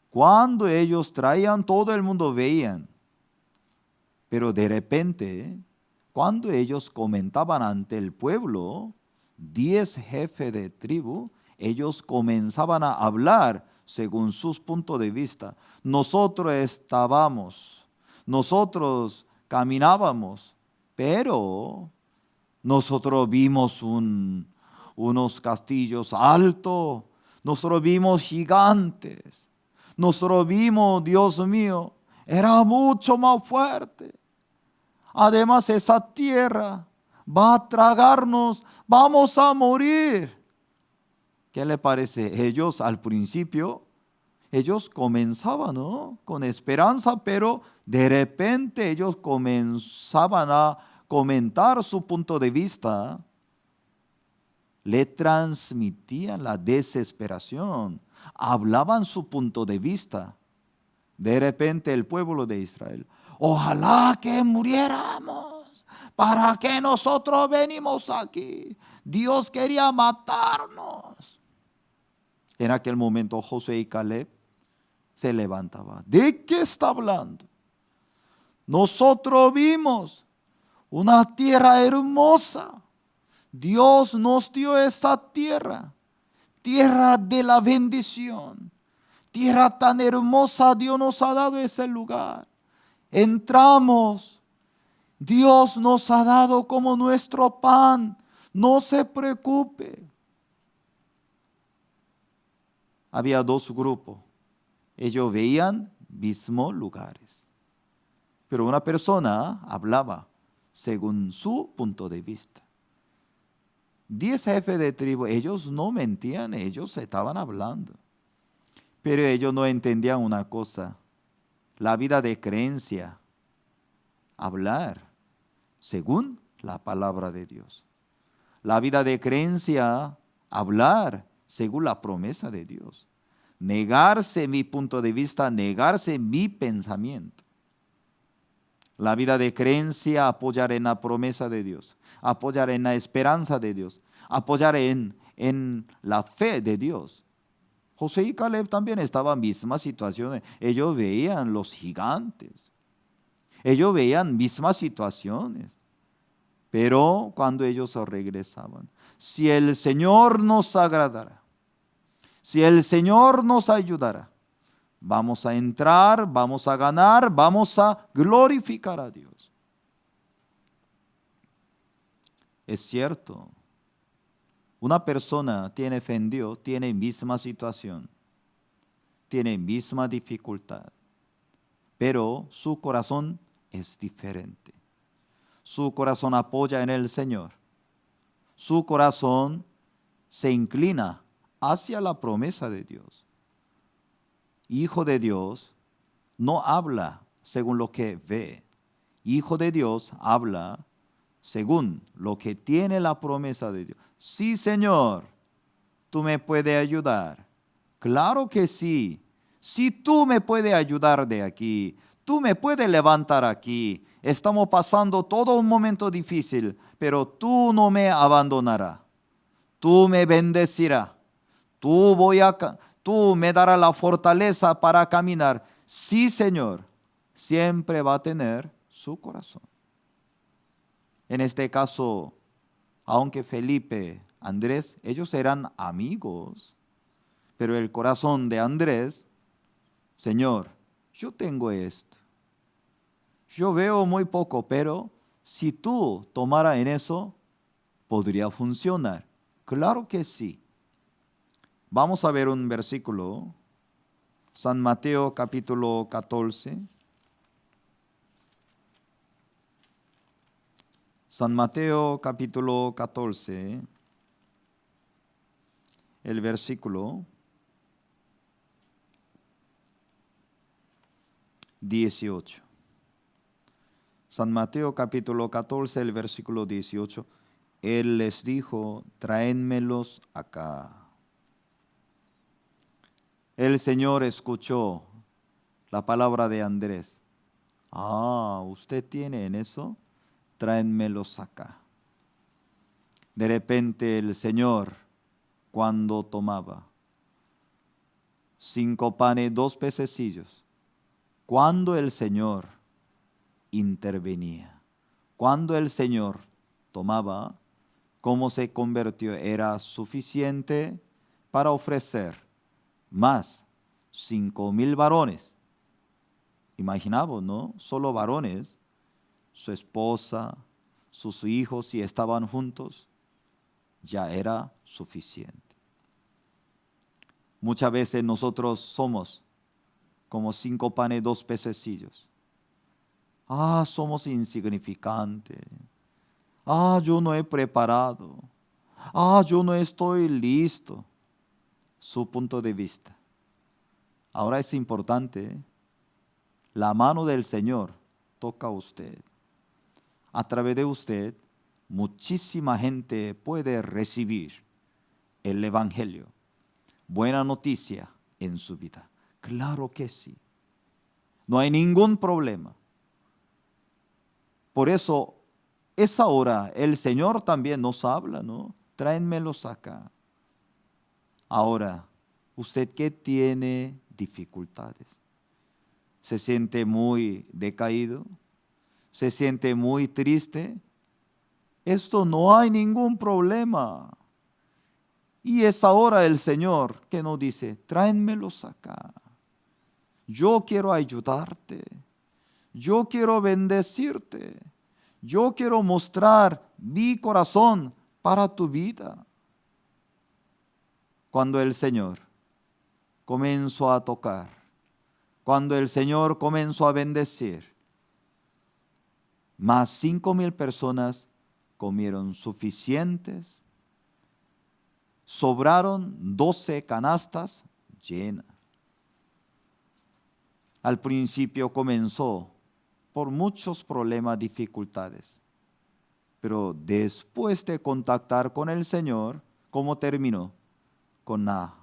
Cuando ellos traían, todo el mundo veían. Pero de repente, cuando ellos comentaban ante el pueblo, 10 jefes de tribu, ellos comenzaban a hablar según sus puntos de vista. Nosotros caminábamos, pero nosotros vimos unos castillos altos, nosotros vimos gigantes, nosotros vimos, Dios mío, era mucho más fuerte. Además, esa tierra va a tragarnos, vamos a morir. ¿Qué le parece? Ellos al principio, ellos comenzaban, ¿no?, con esperanza, pero de repente ellos comenzaban a comentar su punto de vista. Le transmitían la desesperación, hablaban su punto de vista. De repente el pueblo de Israel, ojalá que muriéramos. ¿Para qué nosotros venimos aquí? Dios quería matarnos. En aquel momento Josué y Caleb se levantaban. ¿De qué está hablando? Nosotros vimos una tierra hermosa. Dios nos dio esta tierra, tierra de la bendición. Tierra tan hermosa, Dios nos ha dado ese lugar. Entramos, Dios nos ha dado como nuestro pan, no se preocupe. Había 2 grupos, ellos veían mismos lugares, pero una persona hablaba según su punto de vista. 10 jefes de tribu, ellos no mentían, ellos estaban hablando. Pero ellos no entendían una cosa, la vida de creencia, hablar según la palabra de Dios. La vida de creencia, hablar según la promesa de Dios. Negarse mi punto de vista, negarse mi pensamiento. La vida de creencia, apoyar en la promesa de Dios, apoyar en la esperanza de Dios, apoyar en la fe de Dios. José y Caleb también estaban en mismas situaciones. Ellos veían los gigantes. Ellos veían mismas situaciones. Pero cuando ellos regresaban, si el Señor nos agradara, si el Señor nos ayudara, vamos a entrar, vamos a ganar, vamos a glorificar a Dios. Es cierto. Una persona tiene fe en Dios, tiene misma situación, tiene misma dificultad, pero su corazón es diferente. Su corazón apoya en el Señor. Su corazón se inclina hacia la promesa de Dios. Hijo de Dios no habla según lo que ve. Hijo de Dios habla según lo que tiene la promesa de Dios. Sí, Señor, tú me puedes ayudar. Claro que sí. Si tú me puedes ayudar de aquí, tú me puedes levantar aquí. Estamos pasando todo un momento difícil, pero tú no me abandonarás. Tú me bendecirás. Tú me darás la fortaleza para caminar. Sí, Señor, siempre va a tener su corazón. En este caso, aunque Felipe, Andrés, ellos eran amigos, pero el corazón de Andrés, Señor, yo tengo esto. Yo veo muy poco, pero si tú tomaras en eso, podría funcionar. Claro que sí. Vamos a ver un versículo. San Mateo capítulo 14. San Mateo capítulo 14. El versículo 18. San Mateo capítulo 14, el versículo 18. Él les dijo, tráenmelos acá. El Señor escuchó la palabra de Andrés. ¿Usted tiene en eso? Tráenmelos acá. De repente el Señor, cuando tomaba 5 panes, 2 pececillos, cuando el Señor intervenía, cuando el Señor tomaba, ¿cómo se convirtió? Era suficiente para ofrecer más 5,000 varones. Imaginamos, ¿no? Solo varones, su esposa, sus hijos, si estaban juntos, ya era suficiente. Muchas veces nosotros somos como 5 panes, 2 pececillos. Somos insignificantes. Yo no he preparado. Yo no estoy listo. Su punto de vista. Ahora es importante, la mano del Señor toca a usted. A través de usted, muchísima gente puede recibir el Evangelio. Buena noticia en su vida. Claro que sí. No hay ningún problema. Por eso, esa hora, el Señor también nos habla, ¿no? Tráenmelos acá. Ahora, ¿usted qué tiene dificultades? ¿Se siente muy decaído? ¿Se siente muy triste? Esto no hay ningún problema. Y es ahora el Señor que nos dice, tráenmelos acá. Yo quiero ayudarte. Yo quiero bendecirte. Yo quiero mostrar mi corazón para tu vida. Cuando el Señor comenzó a tocar, cuando el Señor comenzó a bendecir, más 5,000 personas comieron suficientes, sobraron 12 canastas llenas. Al principio comenzó por muchos problemas, dificultades, pero después de contactar con el Señor, ¿cómo terminó? Con la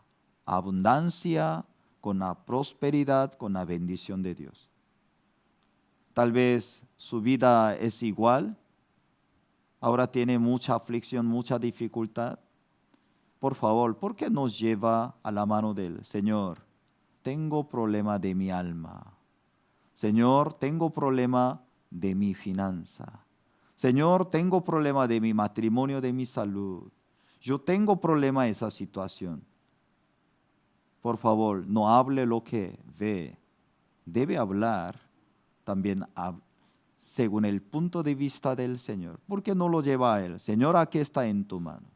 abundancia, con la prosperidad, con la bendición de Dios. Tal vez su vida es igual, ahora tiene mucha aflicción, mucha dificultad. Por favor, ¿por qué nos lleva a la mano del Señor? Tengo problema de mi alma. Señor, tengo problema de mi finanza. Señor, tengo problema de mi matrimonio, de mi salud. Yo tengo problema de esa situación. Por favor, no hable lo que ve. Debe hablar también según el punto de vista del Señor. ¿Por qué no lo lleva a Él? Señor, aquí está en tu mano.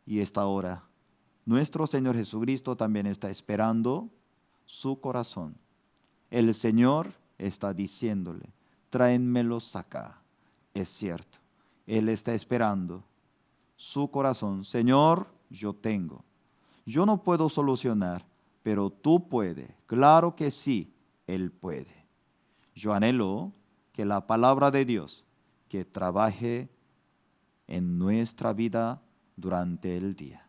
Y esta hora, nuestro Señor Jesucristo también está esperando su corazón. El Señor está diciéndole, tráenmelos acá. Es cierto, Él está esperando su corazón. Señor, yo tengo. Yo no puedo solucionar, pero tú puedes. Claro que sí, Él puede. Yo anhelo que la palabra de Dios, que trabaje en nuestra vida durante el día.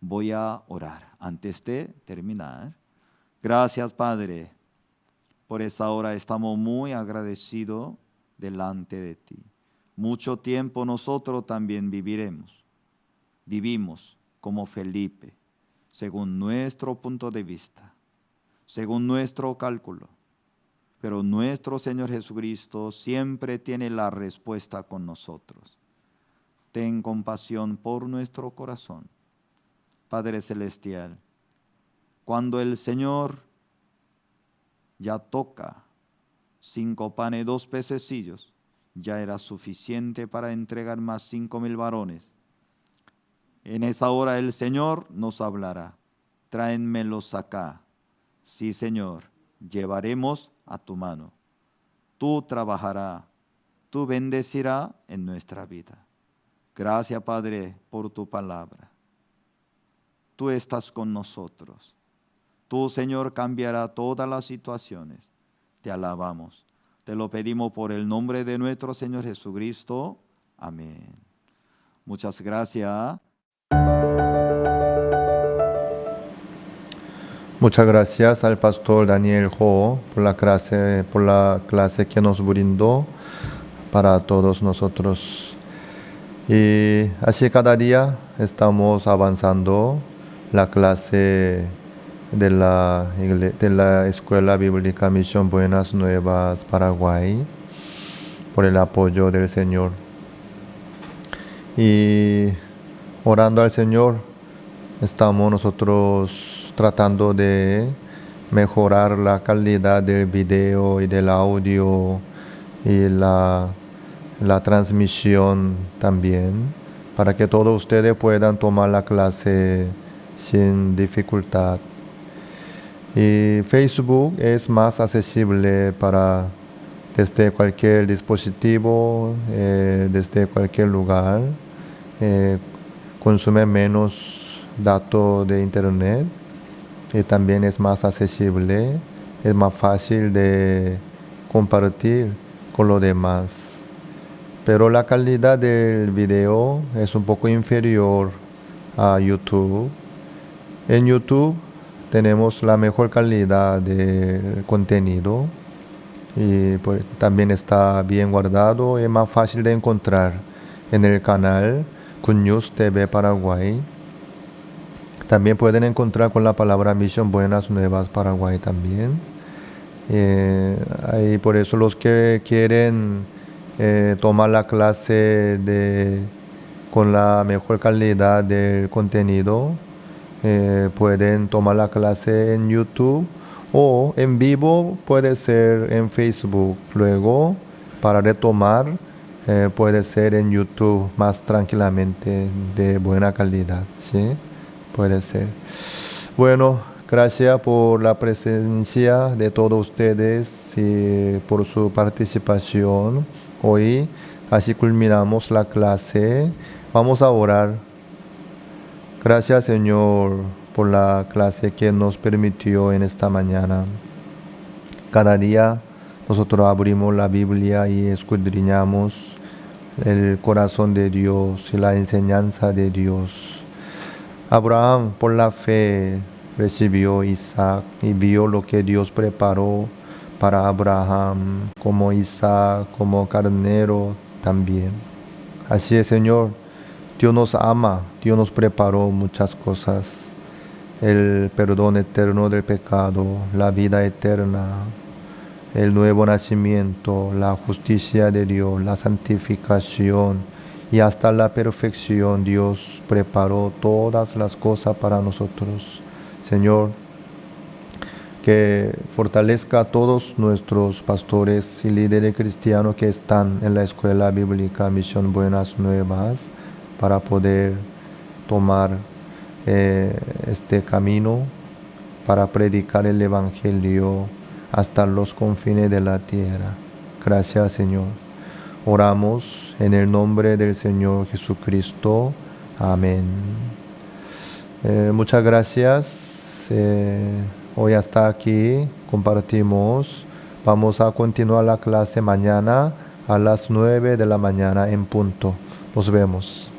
Voy a orar antes de terminar. Gracias, Padre. Por esta hora estamos muy agradecidos delante de ti. Mucho tiempo nosotros también vivimos como Felipe, según nuestro punto de vista, según nuestro cálculo. Pero nuestro Señor Jesucristo siempre tiene la respuesta con nosotros. Ten compasión por nuestro corazón. Padre Celestial, cuando el Señor ya toca 5 panes y 2 pececillos, ya era suficiente para entregar más 5,000 varones. En esa hora el Señor nos hablará. Tráenmelos acá. Sí, Señor, llevaremos a tu mano. Tú trabajarás, tú bendecirás en nuestra vida. Gracias, Padre, por tu palabra. Tú estás con nosotros. Tú, Señor, cambiará todas las situaciones. Te alabamos. Te lo pedimos por el nombre de nuestro Señor Jesucristo. Amén. Muchas gracias. Muchas gracias al pastor Daniel Ho por la clase que nos brindó para todos nosotros. Y así cada día estamos avanzando la clase de la Escuela Bíblica Misión Buenas Nuevas Paraguay por el apoyo del Señor. Y orando al Señor, estamos nosotros tratando de mejorar la calidad del video y del audio y la transmisión también, para que todos ustedes puedan tomar la clase sin dificultad. Y Facebook es más accesible desde cualquier dispositivo, desde cualquier lugar. Consume menos datos de internet y también es más accesible, es más fácil de compartir con los demás. Pero la calidad del video es un poco inferior a YouTube. En YouTube tenemos la mejor calidad de contenido y también está bien guardado y es más fácil de encontrar en el canal Good News TV Paraguay. También pueden encontrar con la palabra Misión Buenas Nuevas Paraguay también. Y por eso los que quieren tomar la clase con la mejor calidad del contenido, pueden tomar la clase en YouTube o en vivo, puede ser en Facebook. Luego, para retomar, puede ser en YouTube más tranquilamente, de buena calidad, ¿sí? Puede ser. Bueno, gracias por la presencia de todos ustedes y por su participación hoy. Así culminamos la clase. Vamos a orar. Gracias, Señor, por la clase que nos permitió en esta mañana. Cada día nosotros abrimos la Biblia y escudriñamos el corazón de Dios y la enseñanza de Dios. Abraham, por la fe, recibió Isaac y vio lo que Dios preparó para Abraham, como Isaac, como carnero también. Así es, Señor. Dios nos ama, Dios nos preparó muchas cosas. El perdón eterno del pecado, la vida eterna, el nuevo nacimiento, la justicia de Dios, la santificación y hasta la perfección. Dios preparó todas las cosas para nosotros. Señor, que fortalezca a todos nuestros pastores y líderes cristianos que están en la Escuela Bíblica Misión Buenas Nuevas para poder tomar este camino para predicar el Evangelio hasta los confines de la tierra. Gracias, Señor. Oramos en el nombre del Señor Jesucristo. Amén. Muchas gracias. Hoy hasta aquí compartimos. Vamos a continuar la clase mañana a las 9 de la mañana en punto. Nos vemos.